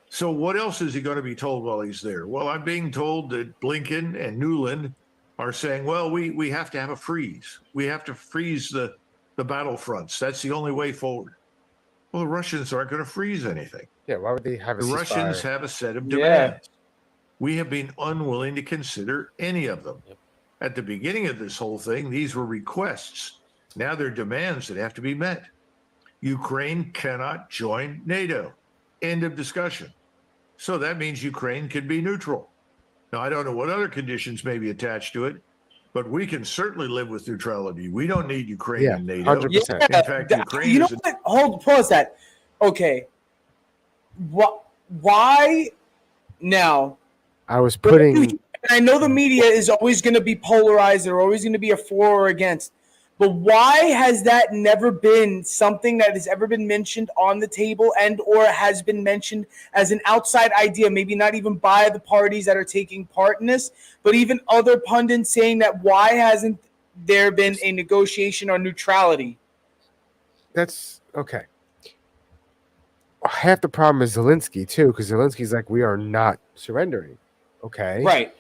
So what else is he going to be told while he's there? Well, I'm being told that Blinken and Nuland are saying, well, we have to have a freeze. We have to freeze the battlefronts. That's the only way forward. Well, the Russians aren't going to freeze anything. Yeah, why would they have a The ceasefire? Russians have a set of demands. We have been unwilling to consider any of them. Yep. At the beginning of this whole thing, these were requests. Now they're demands that have to be met. Ukraine cannot join NATO. End of discussion. So that means Ukraine can be neutral. Now, I don't know what other conditions may be attached to it, but we can certainly live with neutrality. We don't need Ukraine in NATO. 100%. In fact, Ukraine you know is what? Pause that. Okay. Why now? I was putting. And I know the media is always going to be polarized. They're always going to be a for or against. But why has that never been something that has ever been mentioned on the table and or has been mentioned as an outside idea, maybe not even by the parties that are taking part in this, but even other pundits saying that why hasn't there been a negotiation on neutrality? That's okay. Half the problem is Zelensky too, because Zelensky's like, we are not surrendering. Okay. Right.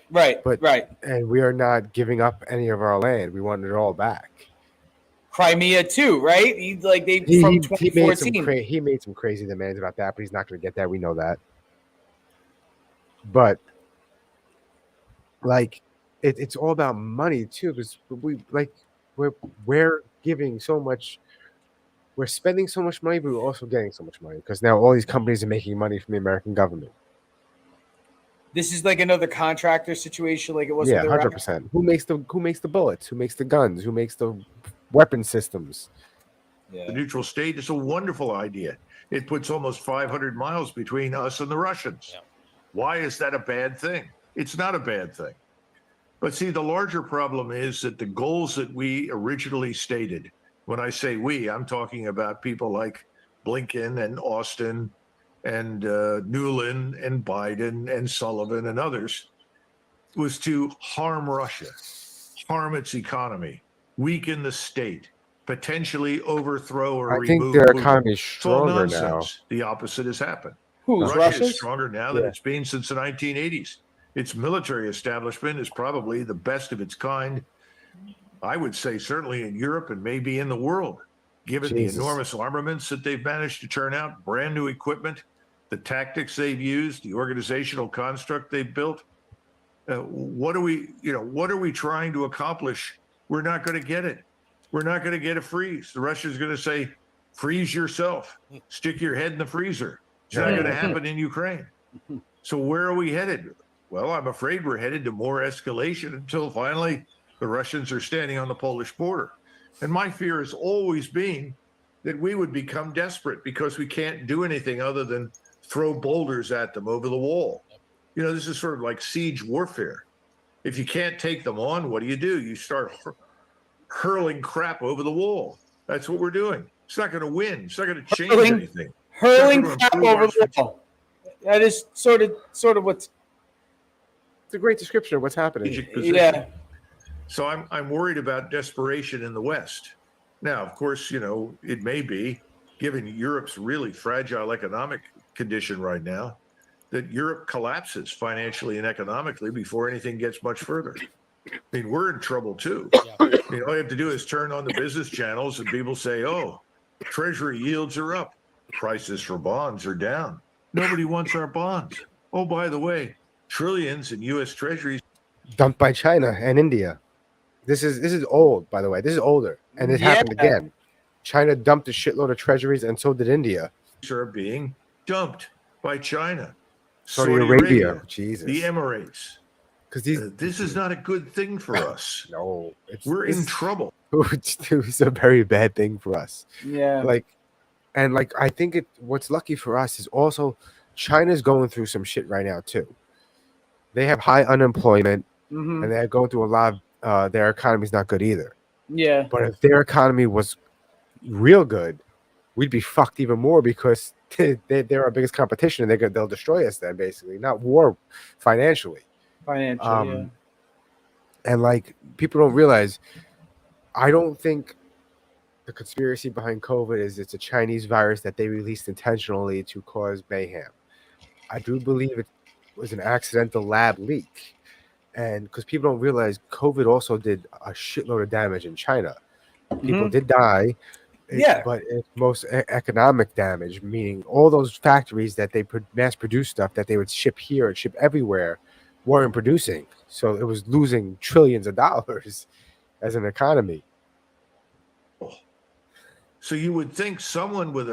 And we are not giving up any of our land. We want it all back. Crimea too, right? From 2014. He made some crazy demands about that, but he's not going to get that. We know that. But like, it's all about money too, because we're giving so much. We're spending so much money, but we're also getting so much money because now all these companies are making money from the American government. This is like another contractor situation, like it was. Yeah, 100%. Who makes the bullets? Who makes the guns? Who makes the weapon systems? The neutral state is a wonderful idea. It puts almost 500 miles between us and the Russians. Yeah. Why is that a bad thing? It's not a bad thing. But see, the larger problem is that the goals that we originally stated, when I say we, I'm talking about people like Blinken and Austin and Nuland and Biden and Sullivan and others, was to harm Russia, harm its economy, weaken the state, potentially overthrow or remove. I think their economy is stronger now. The opposite has happened. Russia is stronger now than it's been since the 1980s. Its military establishment is probably the best of its kind, I would say, certainly in Europe and maybe in the world, given the enormous armaments that they've managed to turn out, brand new equipment, the tactics they've used, the organizational construct they've built. What are we trying to accomplish? We're not going to get it. We're not going to get a freeze. The Russians are going to say, freeze yourself, stick your head in the freezer. It's not going to happen in Ukraine. So where are we headed? Well, I'm afraid we're headed to more escalation until finally the Russians are standing on the Polish border. And my fear has always been that we would become desperate because we can't do anything other than throw boulders at them over the wall. You know, this is sort of like siege warfare. If you can't take them on, what do? You start hurling crap over the wall. That's what we're doing. It's not going to win. It's not going to change anything. Hurling crap over the wall. That is sort of what's. It's a great description of what's happening. Yeah. So I'm worried about desperation in the West. Now, of course, it may be, given Europe's really fragile economic condition right now, that Europe collapses financially and economically before anything gets much further. I mean, we're in trouble too. All you have to do is turn on the business channels and people say, oh, treasury yields are up. Prices for bonds are down. Nobody wants our bonds. Oh, by the way, trillions in U.S. treasuries dumped by China and India. This is old, by the way. This is older, and it happened again. China dumped a shitload of treasuries, and so did India. Are being dumped by China, Saudi Arabia, Jesus, the Emirates. Because this is not a good thing for us. No, we're in trouble. It's a very bad thing for us. Yeah. I think what's lucky for us is also China's going through some shit right now too. They have high unemployment, and they're going through a lot of their economy's not good either. Yeah. But if their economy was real good, we'd be fucked even more because they're our biggest competition, and they'll destroy us then, basically. Not war, financially. Yeah. And like, people don't realize, I don't think the conspiracy behind COVID is it's a Chinese virus that they released intentionally to cause mayhem. I do believe it was an accidental lab leak. And because people don't realize, COVID also did a shitload of damage in China. People did die. But it's most economic damage, meaning all those factories that they mass produce stuff that they would ship here and ship everywhere weren't producing. So it was losing trillions of dollars as an economy. So you would think someone with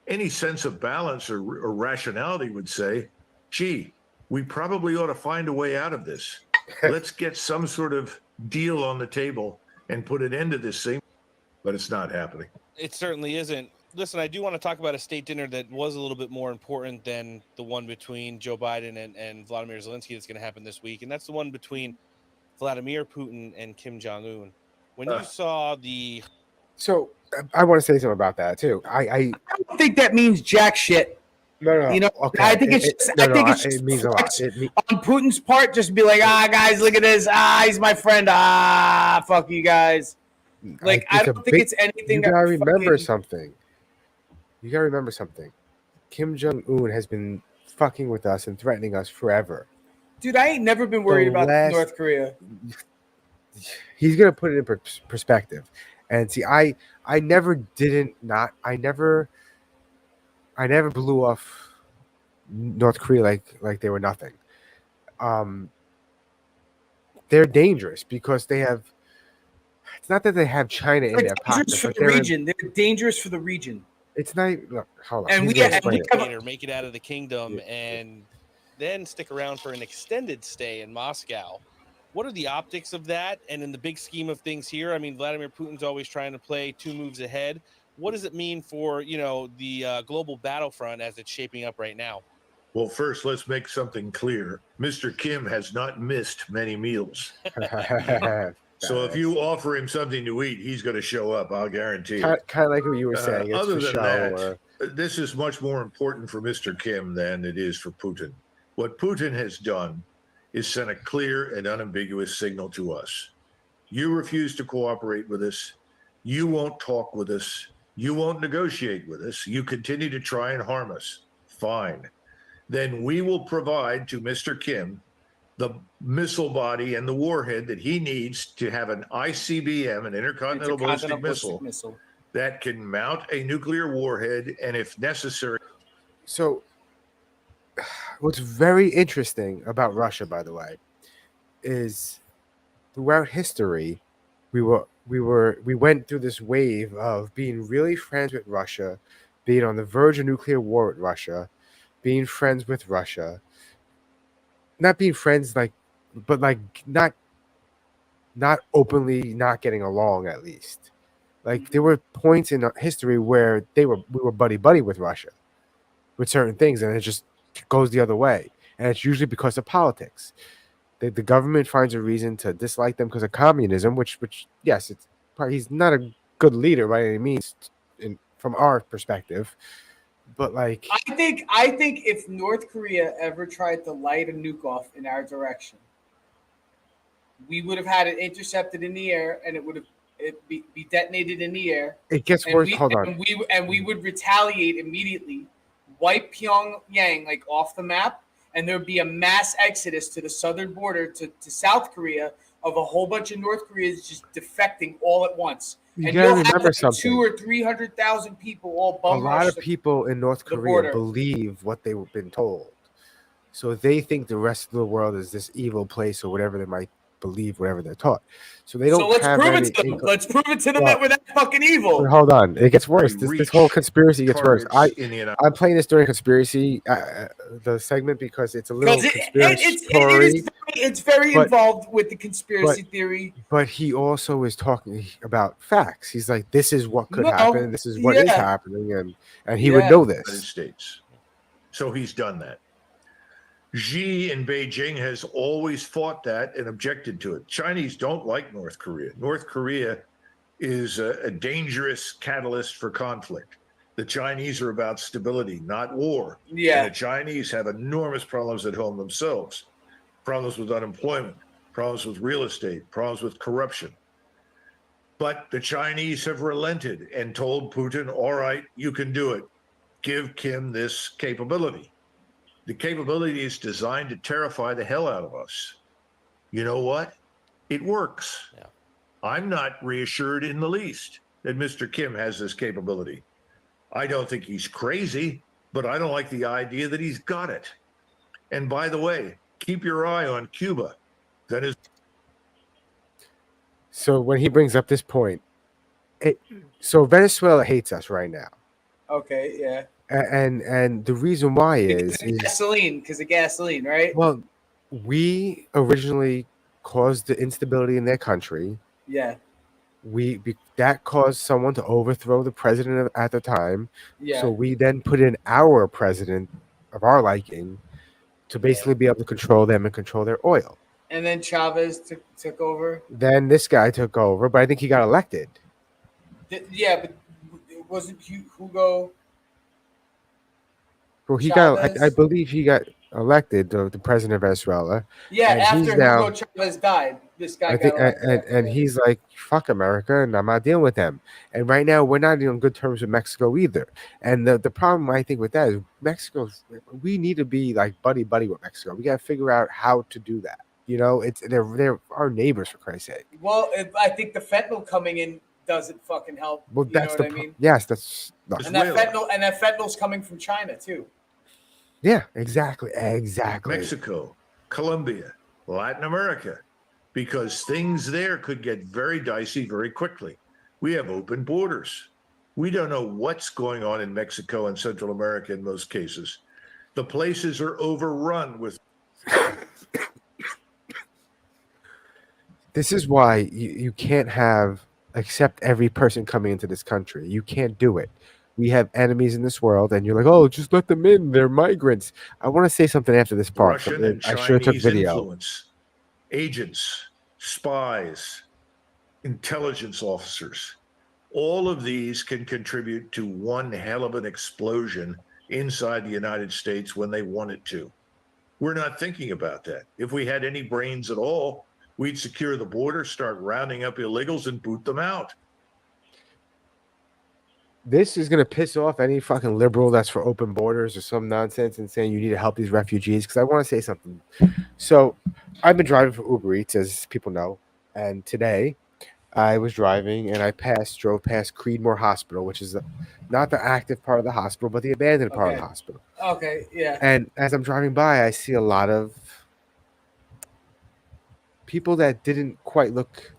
any sense of balance or rationality would say, gee, we probably ought to find a way out of this. Let's get some sort of deal on the table and put an end to this thing. But it's not happening. It certainly isn't. Listen, I do want to talk about a state dinner that was a little bit more important than the one between Joe Biden and Vladimir Zelensky that's going to happen this week. And that's the one between Vladimir Putin and Kim Jong-un. When you saw the... So I want to say something about that too. I don't think that means jack shit. No. You know, okay. I think it means a lot. On Putin's part, just be like, guys, look at this. He's my friend. Fuck you guys. Like, I don't think it's anything. You gotta remember something. You gotta remember something. Kim Jong-un has been fucking with us and threatening us forever. Dude, I ain't never been worried about North Korea. He's gonna put it in perspective. And see, I never blew off North Korea like they were nothing. They're dangerous because they have. It's not that they have China in their pocket. For the region. They're dangerous for the region. It's not. Look, hold on. And we make it out of the kingdom and then stick around for an extended stay in Moscow. What are the optics of that? And in the big scheme of things here, I mean, Vladimir Putin's always trying to play 2 moves ahead. What does it mean for, the global battlefront as it's shaping up right now? Well, first, let's make something clear. Mr. Kim has not missed many meals. So if you offer him something to eat, he's going to show up, I'll guarantee it. Kind of like what you were saying. Other than that, this is much more important for Mr. Kim than it is for Putin. What Putin has done is sent a clear and unambiguous signal to us. You refuse to cooperate with us. You won't talk with us. You won't negotiate with us. You continue to try and harm us. Fine. Then we will provide to Mr. Kim the missile body and the warhead that he needs to have an ICBM, an intercontinental ballistic missile, that can mount a nuclear warhead, and if necessary. So what's very interesting about Russia, by the way, is throughout history, we went through this wave of being really friends with Russia, being on the verge of nuclear war with Russia, being friends with Russia. Not being friends, but not openly not getting along, at least. Like, there were points in history where we were buddy with Russia with certain things, and it just goes the other way. And it's usually because of politics. The government finds a reason to dislike them because of communism, which yes, he's not a good leader by any means from our perspective. But I think if North Korea ever tried to light a nuke off in our direction, we would have had it intercepted in the air, and it would be detonated in the air. It gets worse. Hold on. We would retaliate immediately, wipe Pyongyang off the map, and there would be a mass exodus to the southern border to South Korea of a whole bunch of North Koreans just defecting all at once. You gotta remember something. 200,000 or 300,000 people all bum. A lot of people in North Korea believe what they've been told, so they think the rest of the world is this evil place or whatever they might believe whatever they're taught. So they don't So let's have prove any it to them. inkling- Let's prove it to them Well, that we're that fucking evil. Hold on, it gets worse. We This whole reach conspiracy gets worse. targets in the United I'm playing this during conspiracy the segment because it's a little Because conspiracy, it's very but- involved with the conspiracy theory. but he also is talking about facts. He's like, this is what could No, happen. This is what is yeah. happening, and he would Yeah. know United this. States. So he's done that. Xi in Beijing has always fought that and objected to it. Chinese don't like North Korea. North Korea is a dangerous catalyst for conflict. The Chinese are about stability, not war. Yeah. And the Chinese have enormous problems at home themselves. Problems with unemployment, problems with real estate, problems with corruption. But the Chinese have relented and told Putin, all right, you can do it. Give Kim this capability. The capability is designed to terrify the hell out of us. You know what? It works. Yeah. I'm not reassured in the least that Mr. Kim has this capability. I don't think he's crazy, but I don't like the idea that he's got it. And by the way, keep your eye on Cuba. That is So when he brings up this point, so Venezuela hates us right now, Okay. Yeah. and the reason why is Gasoline, because of gasoline, right? well, we originally caused the instability in their country. Yeah. That caused someone to overthrow the president at the time. Yeah. So we then put in our president of our liking to basically be able to control them and control their oil. And then Chavez took over. Then this guy took over, but I think he got elected. Yeah, but it wasn't Hugo. Well, he Chavez? got. I believe he got elected, the president of Venezuela. Yeah, And after he's Hugo now- Chavez died, this guy I got think, elected. after and that. he's like, "Fuck America," and I'm not dealing with them. And right now, we're not on good terms with Mexico either. And the problem I think with that is we need to be like buddy with Mexico. We got to figure out how to do that. You know, they're our neighbors, for Christ's sake. Well, I think the fentanyl coming in doesn't fucking help. Well, you that's know the what I mean? yes, that's And that fentanyl's coming from China too. yeah, exactly. Mexico, Colombia, Latin America, because things there could get very dicey very quickly. We have open borders. We don't know what's going on in Mexico and Central America in most cases. The places are overrun with. This is why you can't accept every person coming into this country. You can't do it. We have enemies in this world, and you're like, oh, just let them in. They're migrants. I want to say something after this part. Russian and I sure took Chinese video. influence, agents, spies, intelligence officers. All of these can contribute to one hell of an explosion inside the United States when they want it to. We're not thinking about that. If we had any brains at all, we'd secure the border, start rounding up illegals, and boot them out. This is going to piss off any fucking liberal that's for open borders or some nonsense and saying you need to help these refugees, because I want to say something. So I've been driving for Uber Eats, as people know, and today I was driving and I drove past Creedmoor Hospital, which is not the active part of the hospital, but the abandoned part of the hospital. Okay, yeah. And as I'm driving by, I see a lot of people that didn't quite look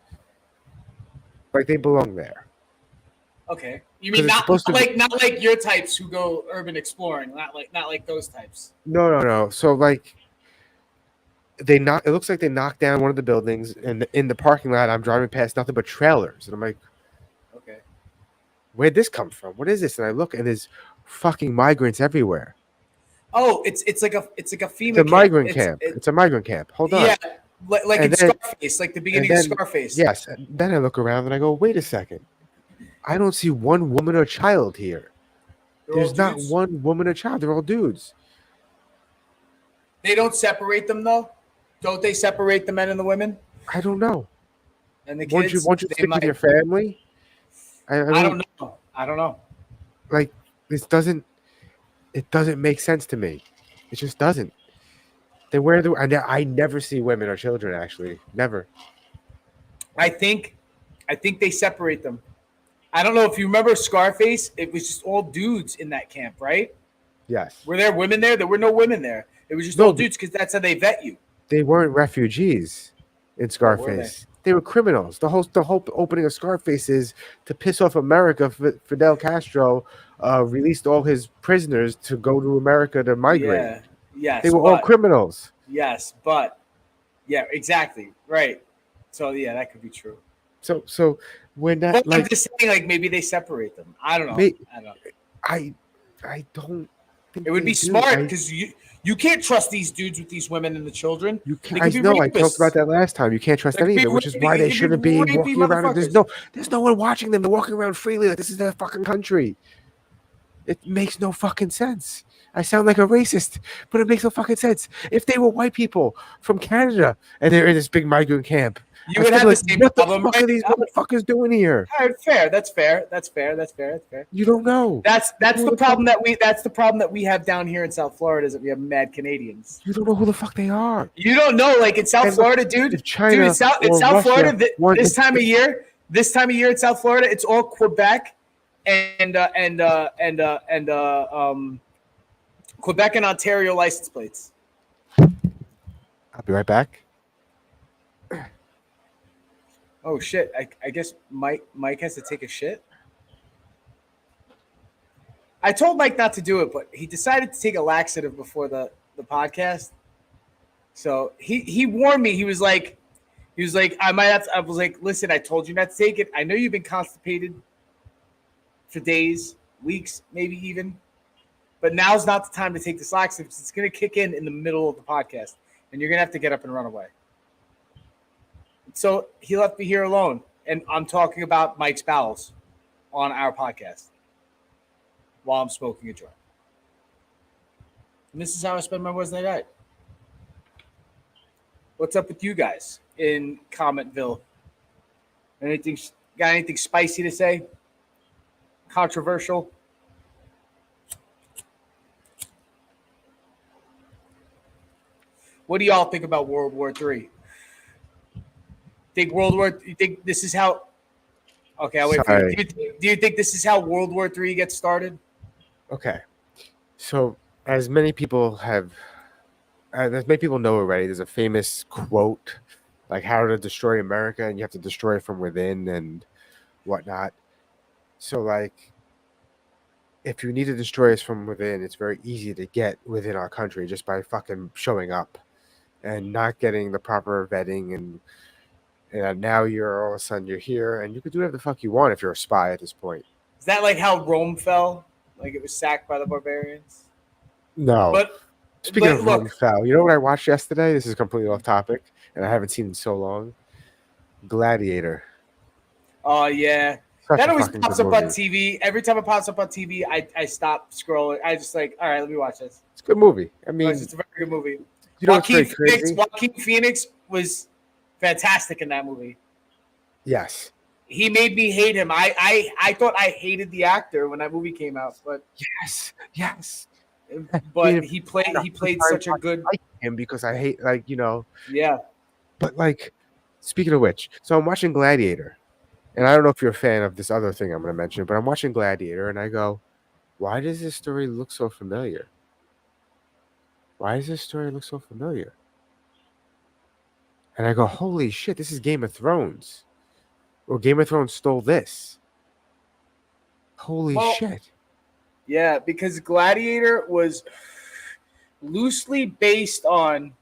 like they belong there. Okay. You mean not like your types who go urban exploring, not like those types. No. So like it looks like they knocked down one of the buildings, and in the parking lot I'm driving past nothing but trailers. And I'm like, okay, where'd this come from? What is this? And I look and there's fucking migrants everywhere. Oh, it's like a FEMA It's a migrant camp. It's a migrant camp. Hold on. Yeah, like in then, Scarface, like the beginning of Scarface. Yes. And then I look around and I go, wait a second. I don't see one woman or child here. There's not one woman or child. They're all dudes. They don't separate them though. Don't they separate the men and the women I don't know. and the kids? Won't you stick with your family? I don't know. I don't know. Like it doesn't make sense to me. It just doesn't. I never see women or children, actually. Never. I think they separate them. I don't know if you remember Scarface. It was just all dudes in that camp, right? Yes. Were there women there? There were no women there. It was just all dudes because that's how they vet you. They weren't refugees. in were Scarface. They were criminals. The whole opening of Scarface is to piss off America. Fidel Castro released all his prisoners to go to America to migrate. Yeah. Yes. They were all but- criminals. Yes, but yeah, exactly. Right. So yeah, that could be true. So when that, But I'm like, just saying, like, maybe they separate them. I don't know. May- I don't know. I don't think It would they be do. smart because you can't trust these dudes with these women and the children. You They can't. could I be know. I talked rapists. about that last time. You can't trust They could any of be them, which is rapey- why they they could shouldn't be be rapey walking around. motherfuckers. There's no one watching them. They're walking around freely like this is their fucking country. It makes no fucking sense. I sound like a racist, but it makes no fucking sense. If they were white people from Canada and they're in this big migrant camp, You would have the same what problem. the fuck are these motherfuckers doing here? All right, fair. That's fair. That's fair. That's fair. That's fair. You don't know. That's Who the problem that we have down here in South Florida is that we have mad Canadians. You don't know who the fuck they are. You don't know, like in South And Florida, dude. if China Dude, in South or Russia Florida, want- this time of year in South Florida, it's all Quebec and Quebec and Ontario license plates. I'll be right back. Oh shit! I guess Mike has to take a shit. I told Mike not to do it, but he decided to take a laxative before the podcast. So he warned me. He was like, I might have to, I was like, listen, I told you not to take it. I know you've been constipated for days, weeks, maybe even. But now's not the time to take this laxative because it's going to kick in the middle of the podcast, and you're going to have to get up and run away. So he left me here alone, and I'm talking about Mike's bowels on our podcast while I'm smoking a joint. And this is how I spend my Wednesday night. What's up with you guys in Commentville? Got anything spicy to say? Controversial? What do y'all think about World War III? You think this is how? Okay, I'll wait for you. Do you think this is how World War III gets started? Okay. So, as many people know already, there's a famous quote, like how to destroy America, and you have to destroy it from within and whatnot. So, like, if you need to destroy us from within, it's very easy to get within our country just by fucking showing up and not getting the proper vetting and now you're all of a sudden you're here and you could do whatever the fuck you want if you're a spy at this point. Is that like how Rome fell? Like it was sacked by the barbarians? No. But speaking of look, Rome fell, you know what I watched yesterday? This is completely off topic and I haven't seen it in so long. Gladiator. Oh yeah. Such That a always fucking pops good up on movie. TV. Every time it pops up on TV, I stop scrolling. I just like, all right, let me watch this. It's a good movie. I mean, It's a very good movie. you know what's very crazy? Joaquin Phoenix was fantastic in that movie. Yes. He made me hate him. I thought I hated the actor when that movie came out, but Yes. he played such a good him because I hate yeah. But like, speaking of which, so I'm watching Gladiator, and I don't know if you're a fan of this other thing I'm going to mention, but I'm watching Gladiator, and I go, why does this story look so familiar? Why does this story look so familiar? And I go, holy shit, this is Game of Thrones. Or Game of Thrones stole this. Holy shit. Yeah, because Gladiator was loosely based on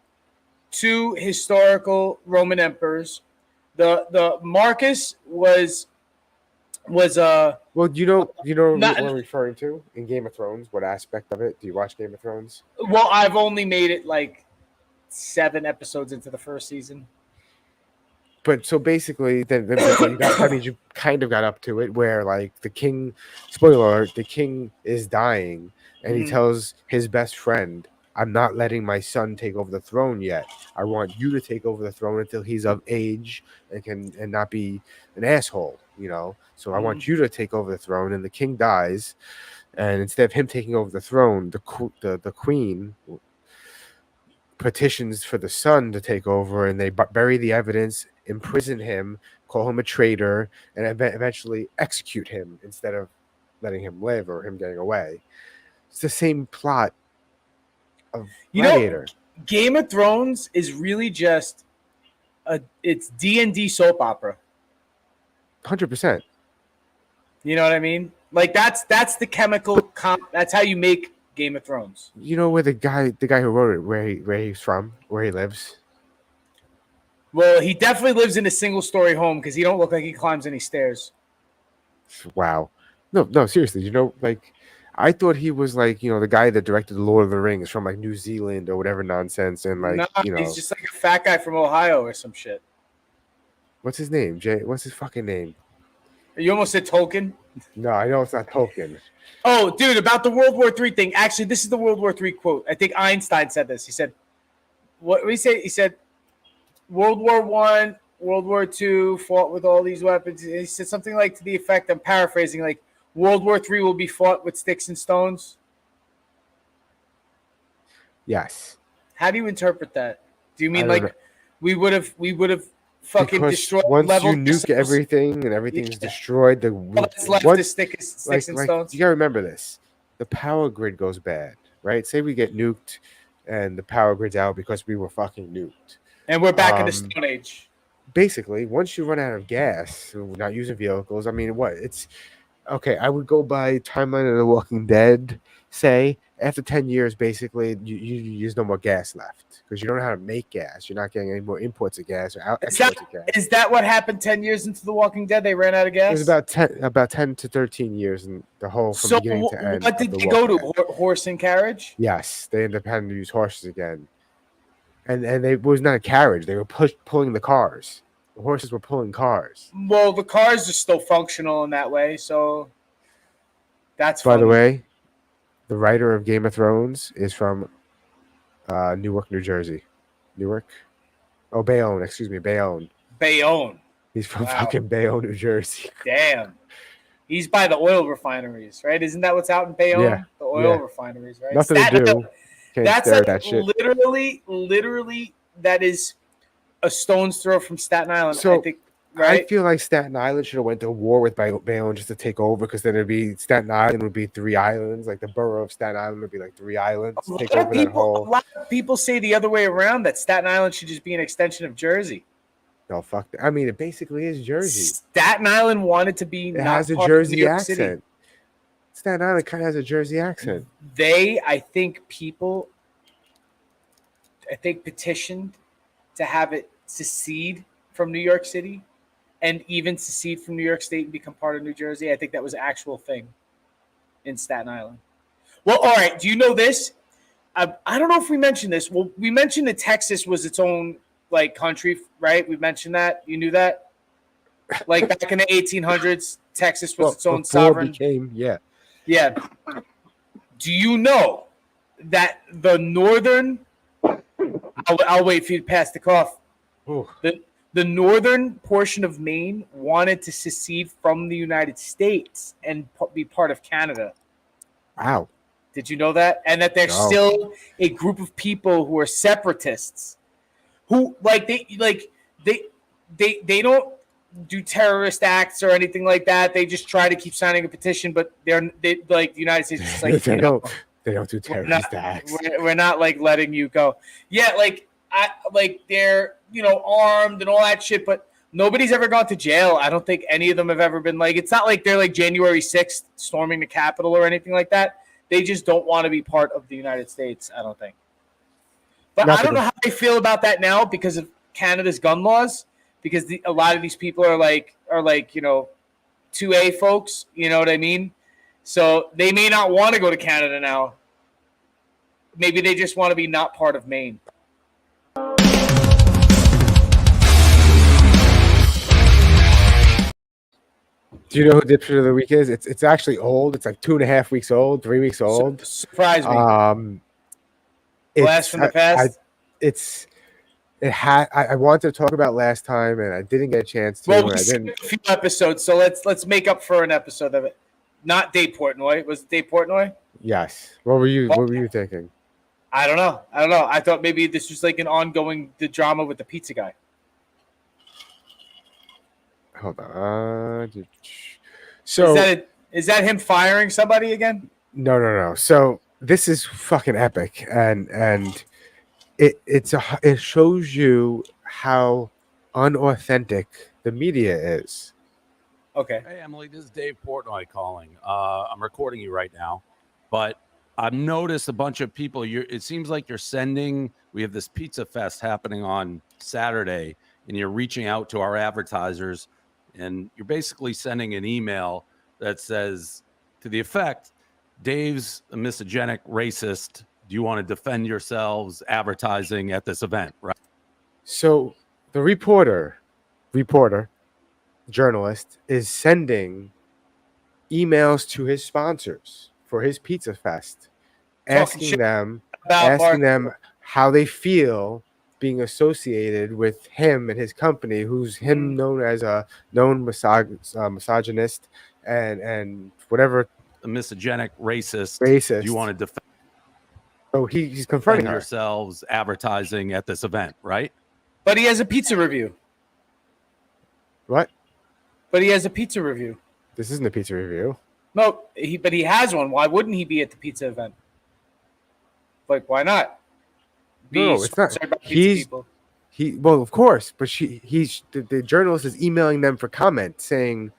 two historical Roman emperors. The Marcus was Well, do you know Not- what I'm referring to in Game of Thrones? What aspect of it? Do you watch Game of Thrones? well, I've only made it like 7 episodes into the first season. But so basically, then that means you kind of got up to it where, like, the king, spoiler alert, the king is dying, and he Mhm. tells his best friend, I'm not letting my son take over the throne yet. I want you to take over the throne until he's of age and not be an asshole, So I want you to take over the throne, and the king dies, and instead of him taking over the throne, the queen petitions for the son to take over, and they bury the evidence, imprison him, call him a traitor, and eventually execute him instead of letting him live or him getting away. It's the same plot of Gladiator. Game of Thrones is really just it's D&D soap opera. 100%. You know what I mean? Like that's the chemical comp. That's how you make Game of Thrones. You know where the guy who wrote it, where he's from, where he lives? Well, he definitely lives in a single story home because he don't look like he climbs any stairs. Wow. No, seriously. You know, like, I thought he was like, you know, the guy that directed The Lord of the Rings from like New Zealand or whatever nonsense, and like, Nah, you know, he's just like a fat guy from Ohio or some shit. what's his name? What's his fucking name? You almost said Tolkien. No, I know it's not Tolkien. Oh, dude, about the World War III thing. Actually, this is the World War III quote. I think Einstein said this. He said, "What did he say?" He said, "World War I, World War II fought with all these weapons." He said something like to the effect. I'm paraphrasing. Like World War III will be fought with sticks and stones. Yes. How do you interpret that? Do you mean I don't like know. we would have fucking Because destroyed once you leveled nuke ourselves? everything and everything's Yeah. destroyed, All that's left once, is sticks and stones. you gotta remember this: the power grid goes bad, right? Say we get nuked, and the power grid's out because we were fucking nuked. And we're back in the Um, Stone Age. Basically, once you run out of gas, so we're not using vehicles. I mean, what? It's okay. I would go by timeline of The Walking Dead. Say after 10 years, basically, there's no more gas left because you don't know how to make gas. You're not getting any more imports of gas or exports of gas. Is that what happened 10 years into The Walking Dead? They ran out of gas? It was about 10 to 13 years in the whole from So beginning to end. what of did The they go Walking to? Dead. Horse and carriage? Yes, they ended up having to use horses again, and it was not a carriage. They were pulling the cars. The horses were pulling cars. Well, the cars are still functional in that way, so that's By the funny. way, the writer of Game of Thrones is from Newark, New Jersey. Newark? Oh, Bayonne. Excuse me, Bayonne. Bayonne. He's from Wow. fucking Bayonne, New Jersey. Damn. He's by the oil refineries, right? Isn't that what's out in Bayonne? Yeah, The oil yeah. refineries, right? Nothing to do. Can't That's stare at that shit. literally, that is a stone's throw from Staten Island, So, I think, right? I feel like Staten Island should have went to war with Bayonne just to take over, because then it'd be Staten Island would be 3 islands, like the borough of Staten Island would be like 3 islands. A Take lot, of over that people, whole. a lot of people say the other way around, that Staten Island should just be an extension of Jersey. No, fuck that. I mean, it basically is Jersey. Staten Island wanted to be It not has a part of New Jersey York accent. City. Staten Island kind of has a Jersey accent. I think people petitioned to have it secede from New York City and even secede from New York State and become part of New Jersey. I think that was an actual thing in Staten Island. Well, all right. Do you know this? I don't know if we mentioned this. Well, we mentioned that Texas was its own like country, right? We mentioned that. You knew that? Like back in the 1800s, Texas was its own before sovereign. Yeah. Do you know that the northern? I'll wait for you to pass the cough. Ooh. The northern portion of Maine wanted to secede from the United States and be part of Canada. Wow. Did you know that? And that there's No. still a group of people who are separatists, who they don't do terrorist acts or anything like that. They just try to keep signing a petition, but they like the United States is just like they no, don't do we're terrorist not, acts. we're not like letting you go. Yeah, they're armed and all that shit, but nobody's ever gone to jail. I don't think any of them have ever been it's not like they're like January 6th storming the Capitol or anything like that. They just don't want to be part of the United States, I don't think. But I don't know how I feel about that now because of Canada's gun laws, because a lot of these people are 2A folks, you know what I mean? So they may not want to go to Canada now. Maybe they just want to be not part of Maine. Do you know who Dipshit of the Week is? It's actually old. It's like 2.5 weeks old, 3 weeks old. Surprise me. Blast from the past. I wanted to talk about last time and I didn't get a chance to. Well, we I skipped didn't. a few episodes, so let's make up for an episode of it. Not Dave Portnoy. Was it Dave Portnoy? Yes. What were you thinking? I don't know. I thought maybe this was like an ongoing drama with the pizza guy. Hold on. So is that him firing somebody again? No. So this is fucking epic, and it shows you how unauthentic the media is. Okay. Hey, Emily, this is Dave Portnoy calling. I'm recording you right now, but I've noticed a bunch of people. It seems like you're sending. We have this pizza fest happening on Saturday, and you're reaching out to our advertisers, and you're basically sending an email that says to the effect, "Dave's a misogynist, racist. Do you want to defend yourselves advertising at this event?" Right? So the reporter, journalist, is sending emails to his sponsors for his pizza fest, asking shit them about how they feel being associated with him and his company, who's him known as a known misogynist and whatever A misogynist, racist. racist. Do you want to defend So he's confronting her. yourselves advertising at this event, right? But he has a pizza review. What? But he has a pizza review. This isn't a pizza review. No, but he has one. Why wouldn't he be at the pizza event? Like, why not? No, it's not. sponsored by pizza people. Well, of course, but the journalist is emailing them for comment saying,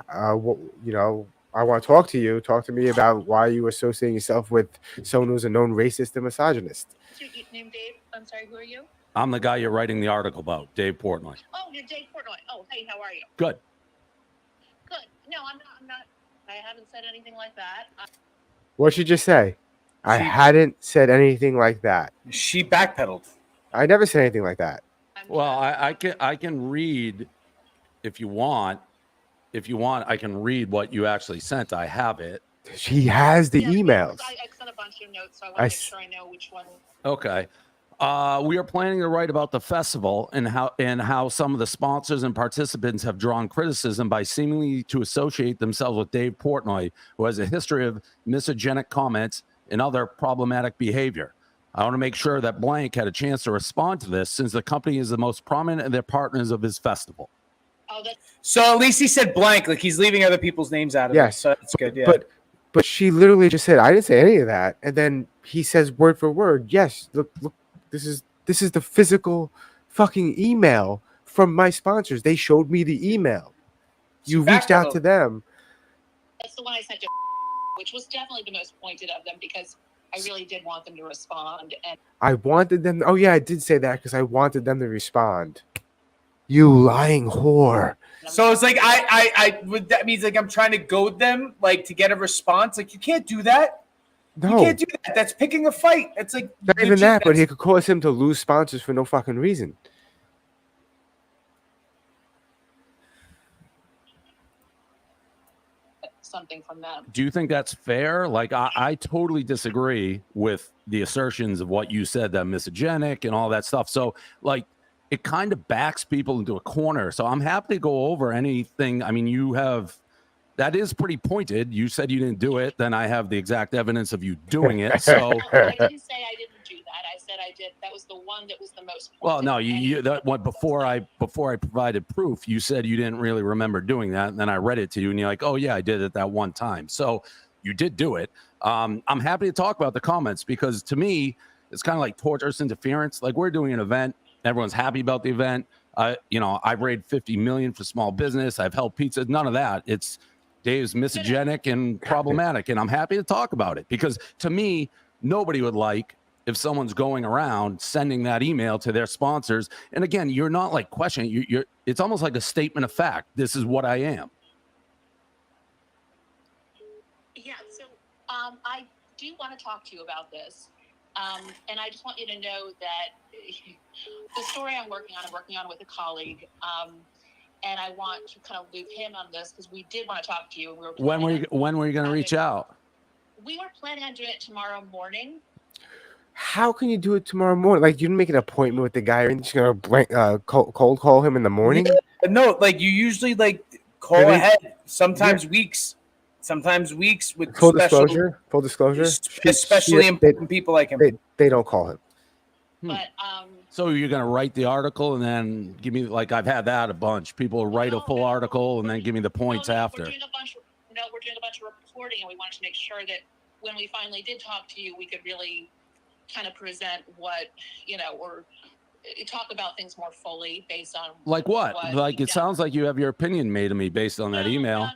I want to talk to you. Talk to me about why you associating yourself with someone who's a known racist and misogynist. What's your name, Dave? I'm sorry, who are you? I'm the guy you're writing the article about, Dave Portnoy. Oh, you're Dave Portnoy. Oh, hey, how are you? Good. Good. No, I'm not. I haven't said anything like that. What'd she just say? I She- hadn't said anything like that. She backpedaled. I never said anything like that. Well, I can read if you want. If you want, I can read what you actually sent. I have it. She has the Yeah, emails. I sent a bunch of notes, so I want to I make s- sure I know which one. Okay. We are planning to write about the festival and how some of the sponsors and participants have drawn criticism by seemingly to associate themselves with Dave Portnoy, who has a history of misogynic comments and other problematic behavior. I want to make sure that Blank had a chance to respond to this, since the company is the most prominent of their partners of his festival. Oh, that's So at least he said blank, like he's leaving other people's names out of it. Yes, So that's good. Yeah. But she literally just said, I didn't say any of that. And then he says word for word, yes, look, this is the physical fucking email from my sponsors. They showed me the email. You reached out to them. that's the one I sent to, which was definitely the most pointed of them because I really did want them to respond. And I wanted them. Oh, yeah, I did say that because I wanted them to respond. You lying whore. So it's like that means like I'm trying to goad them like to get a response. Like you can't do that. You No, can't do that. That's picking a fight. It's like not even that, but it could cause him to lose sponsors for no fucking reason. something from them. Do you think that's fair? Like, I totally disagree with the assertions of what you said, that misogynist and all that stuff. So, like, it kind of backs people into a corner. So I'm happy to go over anything. I mean, that is pretty pointed. You said you didn't do it. Then I have the exact evidence of you doing it. So, No, I didn't say I didn't do that. I said I did. That was the one that was the most pointed. well, no, that one before I provided proof, you said you didn't really remember doing that. And then I read it to you and you're like, oh yeah, I did it that one time. So you did do it. I'm happy to talk about the comments because to me, it's kind of like torturous interference. Like we're doing an event. Everyone's happy about the event. I've raised $50 million for small business. I've helped pizza. None of that. It's Dave's misogynist and problematic. And I'm happy to talk about it because to me, nobody would like if someone's going around sending that email to their sponsors. And again, you're not like questioning. It's almost like a statement of fact. This is what I am. Yeah, so I do want to talk to you about this. And I just want you to know that the story I'm working on with a colleague. And I want to kind of loop him on this because we did want to talk to you. When were you going to reach out? We were planning on doing it tomorrow morning. How can you do it tomorrow morning? Like you didn't make an appointment with the guy, or you're just gonna cold call him in the morning? Yeah, no, like you usually like call Maybe- ahead. Sometimes weeks with Full special, disclosure. especially important people like him. They don't call him. But So you're going to write the article and then give me, like I've had that a bunch. People write a full article and then give me the points after. We're doing a bunch of reporting, and we wanted to make sure that when we finally did talk to you, we could really kind of present what or talk about things more fully based on Like what? Like it sounds like you have your opinion made of me based on that email. No.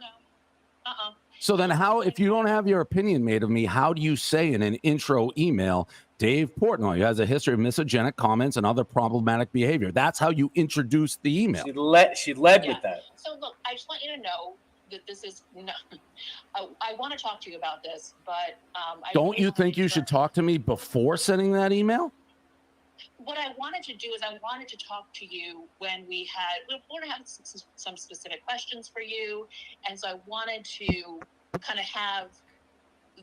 So then how, if you don't have your opinion made of me, how do you say in an intro email, Dave Portnoy has a history of misogenic comments and other problematic behavior? That's how you introduce the email. She led with that. So look, I just want you to know that this is no, I want to talk to you about this, but don't you think you should talk to me before sending that email? What I wanted to do is I wanted to talk to you when we want to have some specific questions for you, and so I wanted to kind of have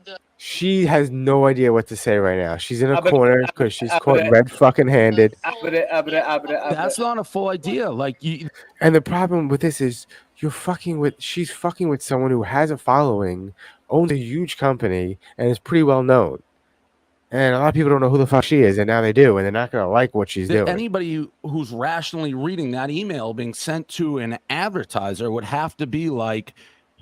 the. She has no idea what to say right now. She's in a corner because she's caught red fucking handed. That's not a full idea. Like you. And the problem with this is she's fucking with someone who has a following, owns a huge company, and is pretty well known. And a lot of people don't know who the fuck she is, and now they do, and they're not going to like what she's doing. Anybody who's rationally reading that email being sent to an advertiser would have to be like,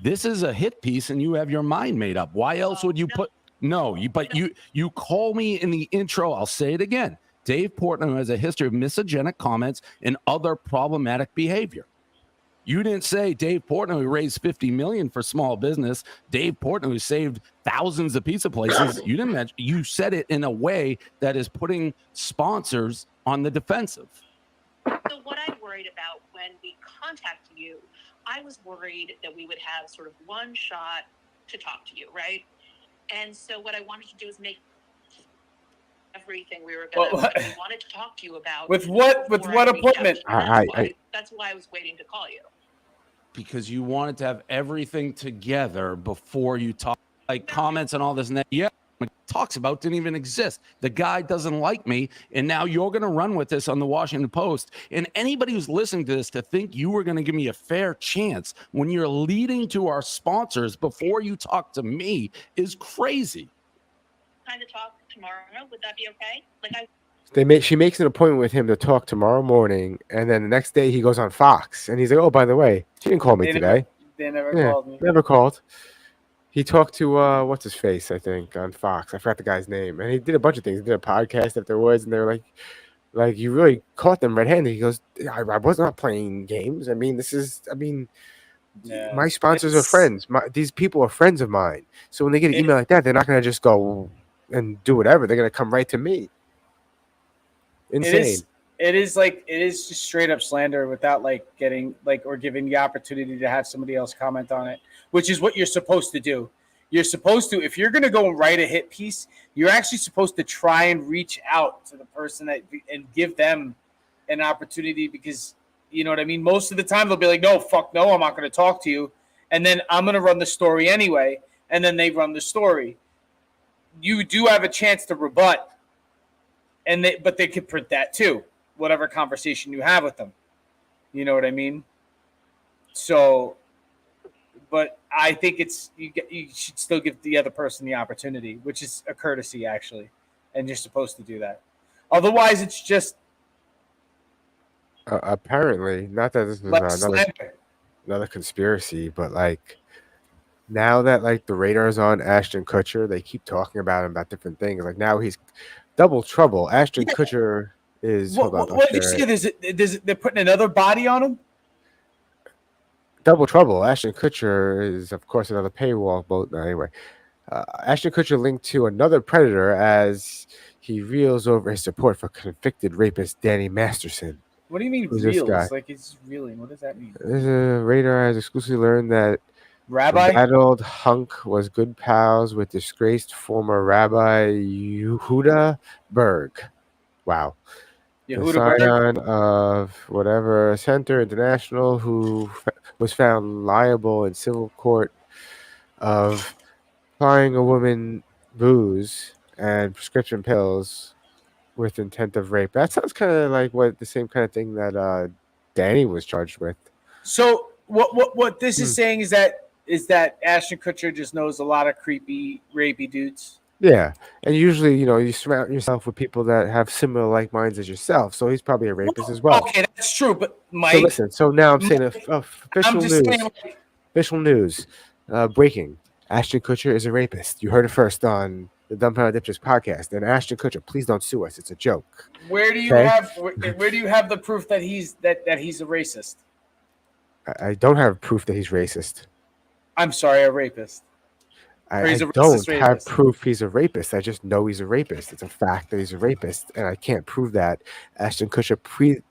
this is a hit piece, and you have your mind made up. Why else would you put... No, you call me in the intro. I'll say it again. Dave Portnoy has a history of misogenic comments and other problematic behavior. You didn't say Dave Portnoy raised $50 million for small business. Dave Portnoy saved thousands of pizza places. You didn't mention. You said it in a way that is putting sponsors on the defensive. So what I worried about when we contacted you, I was worried that we would have sort of one shot to talk to you, right? And so what I wanted to do is make everything we wanted to talk to you about. With what appointment? That's why I was waiting to call you. Because you wanted to have everything together before you talk, like comments and all this. And that, talks about didn't even exist. The guy doesn't like me. And now you're going to run with this on the Washington Post. And anybody who's listening to this to think you were going to give me a fair chance when you're leading to our sponsors before you talk to me is crazy. Kind of talk tomorrow. Would that be okay? She makes an appointment with him to talk tomorrow morning, and then the next day he goes on Fox, and he's like, "Oh, by the way, she didn't call me today. They never called me. Never called." He talked to what's his face, I think, on Fox. I forgot the guy's name, and he did a bunch of things. He did a podcast afterwards, and they were like, "You really caught them red-handed." He goes, "I was not playing games. My sponsors are friends. These people are friends of mine. So when they get an email like that, they're not going to just go and do whatever. They're going to come right to me." Insane. It is just straight up slander without getting or giving the opportunity to have somebody else comment on it, which is what you're supposed to do. You're supposed to, if you're going to go and write a hit piece, you're actually supposed to try and reach out to the person and give them an opportunity, because you know what I mean? Most of the time they'll be like, "No, fuck no, I'm not going to talk to you." And then I'm going to run the story anyway. And then they run the story. You do have a chance to rebut. But they could print that too, whatever conversation you have with them. You know what I mean? So, but I think you should still give the other person the opportunity, which is a courtesy actually, and you're supposed to do that. Otherwise, it's just apparently not that this is another conspiracy, but now that the radar is on Ashton Kutcher, they keep talking about him about different things. Like now he's double trouble. Ashton Kutcher is. What did you say? They're putting another body on him? Double trouble. Ashton Kutcher is, of course, another paywall. Both anyway. Ashton Kutcher linked to another predator as he reels over his support for convicted rapist Danny Masterson. What do you mean reels? Like he's reeling. What does that mean? The radar has exclusively learned that Rabbi battled hunk was good pals with disgraced former Rabbi Yehuda Berg. Wow. Yehuda Berg of whatever Center International, who was found liable in civil court of applying a woman booze and prescription pills with intent of rape. That sounds kind of like the same kind of thing that Danny was charged with. So what this is saying is that Ashton Kutcher just knows a lot of creepy, rapey dudes. Yeah, and usually, you surround yourself with people that have similar like minds as yourself. So he's probably a rapist as well. Okay, that's true. But Mike, so listen. So now I'm saying official news. Official news. Breaking. Ashton Kutcher is a rapist. You heard it first on the Dumbfounded Dipshits podcast. And Ashton Kutcher, please don't sue us. It's a joke. Where do you Okay. have where do you have the proof that he's a racist? I don't have proof that he's racist. I'm sorry, a rapist. I he's a don't racist have rapist. proof he's a rapist. I just know he's a rapist. It's a fact that he's a rapist, and I can't prove that. Ashton Kutcher,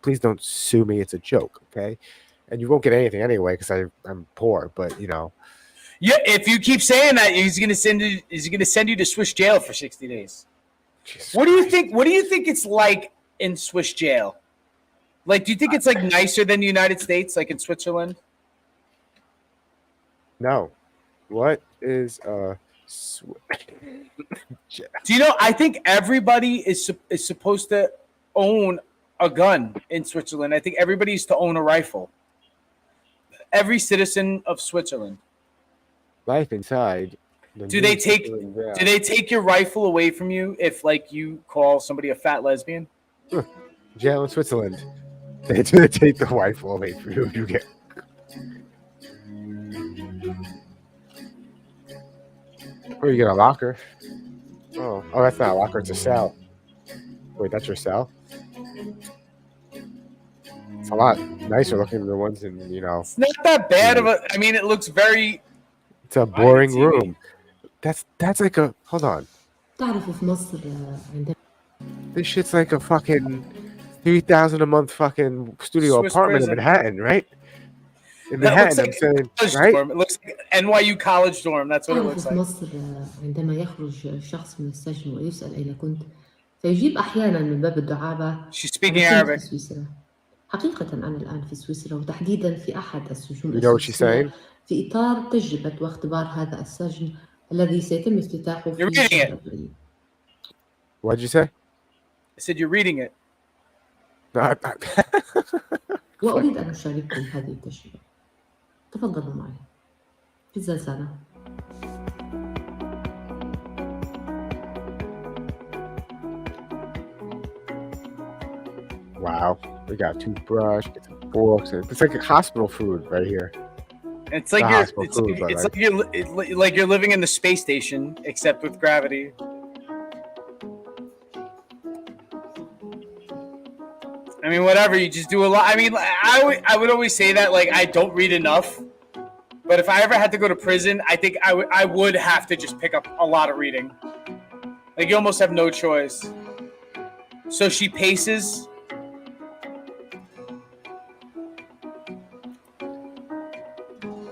please don't sue me. It's a joke, okay? And you won't get anything anyway because I'm poor. But you know, Yeah, if you keep saying that, he's gonna send you to Swiss jail for 60 days. Jesus What do you Christ. think? What do you think it's like in Swiss jail? Like, do you think it's like nicer than the United States, like in Switzerland? No, what is Do you know? I think everybody is supposed to own a gun in Switzerland. I think everybody is to own a rifle. Every citizen of Switzerland. life inside? The Do new they take Switzerland jail. Do they take your rifle away from you if, like, you call somebody a fat lesbian? jail in Switzerland? They take the rifle away from you. You get. Or you get a locker. Oh, that's not a locker. It's a cell. Wait, that's your cell? It's a lot nicer looking than the ones in, you know. It's not that bad of a. I mean, it looks very. It's a boring TV. room. That's like a. Hold on. تعرف في مصر عندنا This shit's like a fucking $3,000 a month fucking studio Swiss apartment prison. in Manhattan, right? In That looks Manhattan, I'm like saying, college right? dorm. It looks like NYU college dorm. That's what it تعرف looks في like. مصر عندما يخرج شخص من السجن ويسأل أين كنت فيجيب أحيانا من باب الدعابة She's speaking أنا كنت Arabic. في سويسرا. حقيقة أنا الآن في سويسرا وتحديدا في أحد السجون You know what she's السويسرية saying? في إطار تجربة واختبار هذا السجن الذي سيتم افتتاحه في You're reading شهر it. أبريل. What'd you say? I said you're reading it. No, وأريد أن أشارككم هذه التجربة. تفضلوا معي في الزنزانة. Wow. We got a toothbrush, get some forks. It's like a hospital food right here. It's like The you're. hospital It's, food, but it's like- like you're. Like you're living in the space station, except with gravity. I mean, whatever. You just do a lot. I mean, I would always say that, like, I don't read enough. But if I ever had to go to prison, I think I would have to just pick up a lot of reading. Like, you almost have no choice. So she paces.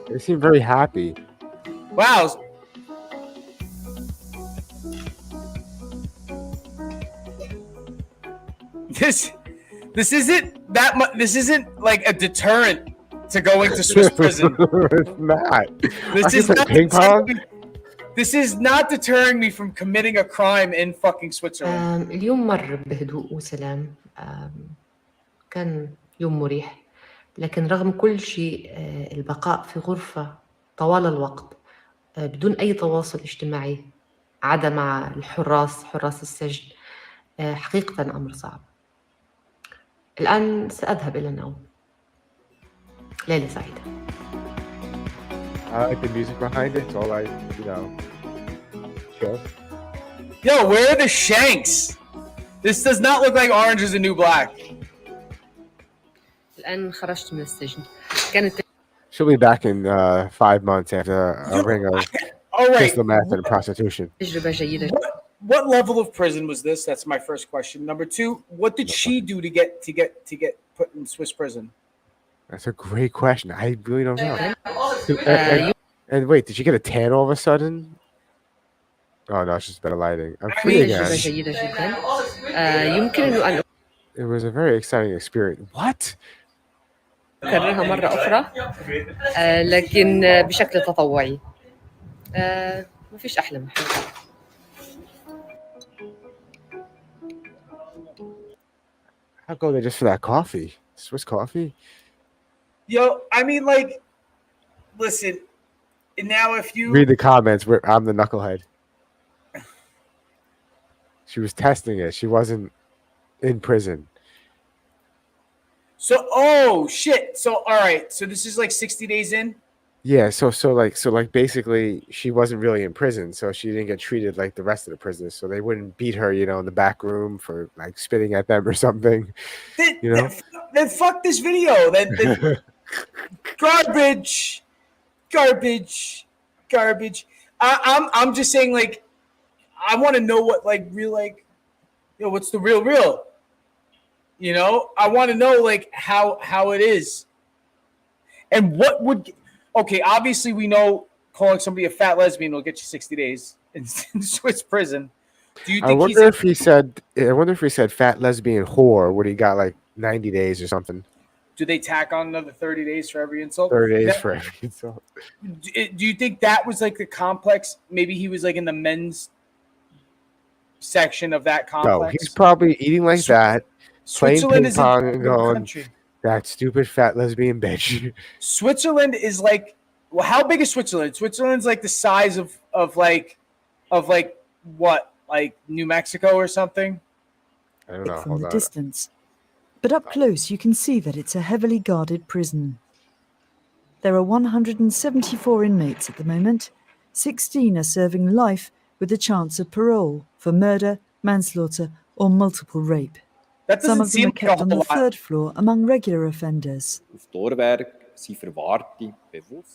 They seem very happy. Wow. This isn't that much. This isn't like a deterrent to going to Swiss prison. It's not. This I is can play not ping pong. This is not deterring me from committing a crime in fucking Switzerland. اليوم مر بهدوء وسلام. كان يوم مريح لكن رغم كل شيء البقاء في غرفة طوال الوقت بدون أي تواصل اجتماعي عدا مع حراس السجن حقيقة أمر صعب. الآن سأذهب إلى النوم. ليلة سعيدة. I like the music behind it. It's all like, you know, chill. Yo, where are the shanks? This does not look like Orange is the New Black. الآن خرجت من السجن. كانت She'll be back in 5 months after a ring of All right. crystal meth and prostitution. تجربة جيدة. What level of prison was this? That's my first question. Number two, what did she do to get put in Swiss prison? That's a great question. I really don't know. And wait, did she get a tan all of a sudden? Oh no, it's just better lighting. I'm free تجربة again. جيدة جدا. يمكن أن It was a very exciting experience. What? أكررها مرة أخرى لكن بشكل تطوعي. ما فيش أحلى من حاجة. I'll go there just for that coffee. Swiss coffee? Yo, I mean, like, listen. Now, if you Read the comments. I'm the knucklehead. She was testing it. She wasn't in prison. oh shit. So all right. So this is like 60 days in. Yeah, so basically she wasn't really in prison, so she didn't get treated like the rest of the prisoners, so they wouldn't beat her, in the back room for like spitting at them or something. Then fuck this video. Then garbage. I'm just saying, like, I want to know what like real, like, what's the real. I want to know like how it is, and what would. Okay, obviously we know calling somebody a fat lesbian will get you 60 days in Swiss prison. Do you think I wonder if he said fat lesbian whore, would he got like 90 days or something? Do they tack on another 30 days for every insult? 30 days for every insult. Do you think that was like the complex? Maybe he was like in the men's section of that complex. No, he's probably eating like that, playing Switzerland ping is pong a and going, country. that stupid fat lesbian bitch. Switzerland is like, well, how big is Switzerland? Switzerland's like the size of what, like New Mexico or something? I don't know. From Hold the on. distance. But up close, you can see that it's a heavily guarded prison. There are 174 inmates at the moment. 16 are serving life with the chance of parole for murder, manslaughter, or multiple rape. That Some doesn't of them seem are like a kept on whole the lot. third floor among regular offenders.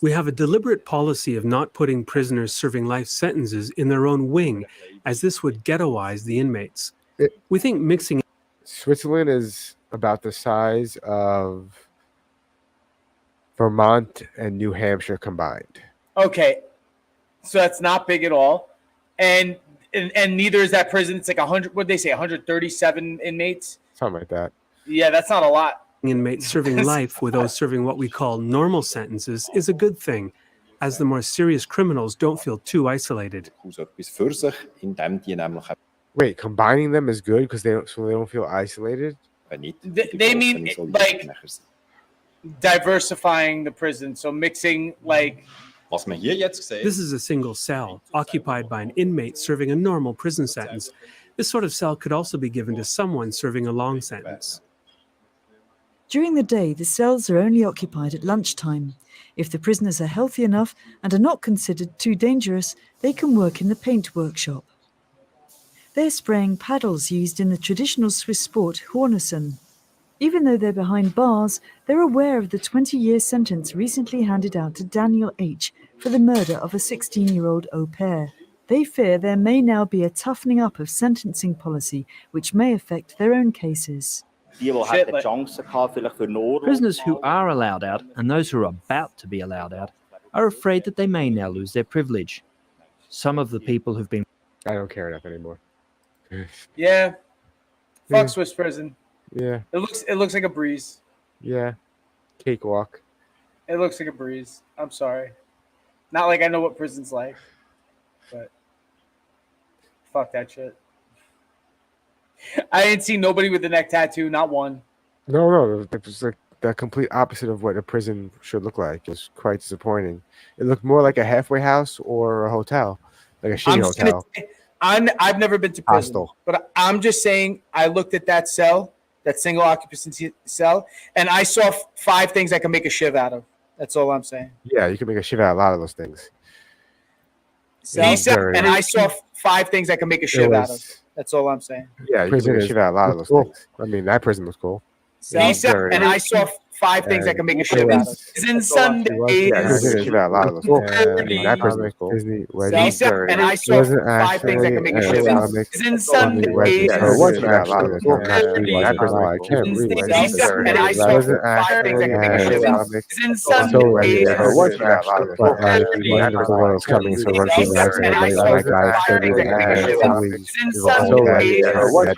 We have a deliberate policy of not putting prisoners serving life sentences in their own wing, as this would ghettoize the inmates. We think mixing. Switzerland is about the size of Vermont and New Hampshire combined. Okay, so that's not big at all, and neither is that prison. It's like 100. What did they say? 137 inmates. Something like that. Yeah, that's not a lot. Inmates serving life with those serving what we call normal sentences is a good thing, as the more serious criminals don't feel too isolated. Wait, combining them is good because they don't feel isolated? They mean like diversifying the prison, so mixing like. This is a single cell, occupied by an inmate serving a normal prison sentence. This sort of cell could also be given to someone serving a long sentence. During the day, the cells are only occupied at lunchtime. If the prisoners are healthy enough and are not considered too dangerous, they can work in the paint workshop. They're spraying paddles used in the traditional Swiss sport Hornissen. Even though they're behind bars, they're aware of the 20-year sentence recently handed out to Daniel H. for the murder of a 16-year-old au pair. They fear there may now be a toughening up of sentencing policy, which may affect their own cases. Prisoners who are allowed out and those who are about to be allowed out are afraid that they may now lose their privilege. Some of the people who've been... I don't care enough anymore. Yeah. Fuck Swiss prison. Yeah. It looks like a breeze. Yeah. Cakewalk. It looks like a breeze. I'm sorry. Not like I know what prison's like, but fuck that shit. I didn't see nobody with a neck tattoo, not one. No. It was like the complete opposite of what a prison should look like. It was quite disappointing. It looked more like a halfway house or a hotel, like a shitty hotel. I've never been to prison, Hostel. but I'm just saying I looked at that cell, that single occupancy cell, and I saw 5 things I can make a shiv out of. That's all I'm saying. Yeah, you can make a shiv out of a lot of those things. And I saw 5 things I can make a shiv out of. That's all I'm saying. Yeah, you can make a shiv out of a lot of those things. I mean, that prison was cool. And I saw 5 things I can make a shiv out of. Season Sundays. That prison was cool. Disney, Wedgie, and I saw 5 things I can make a shiv out of. Season Sundays. That prison I can't believe. And I saw 5 things I can make a shiv out of. Season Sundays. The world's coming, so we're going to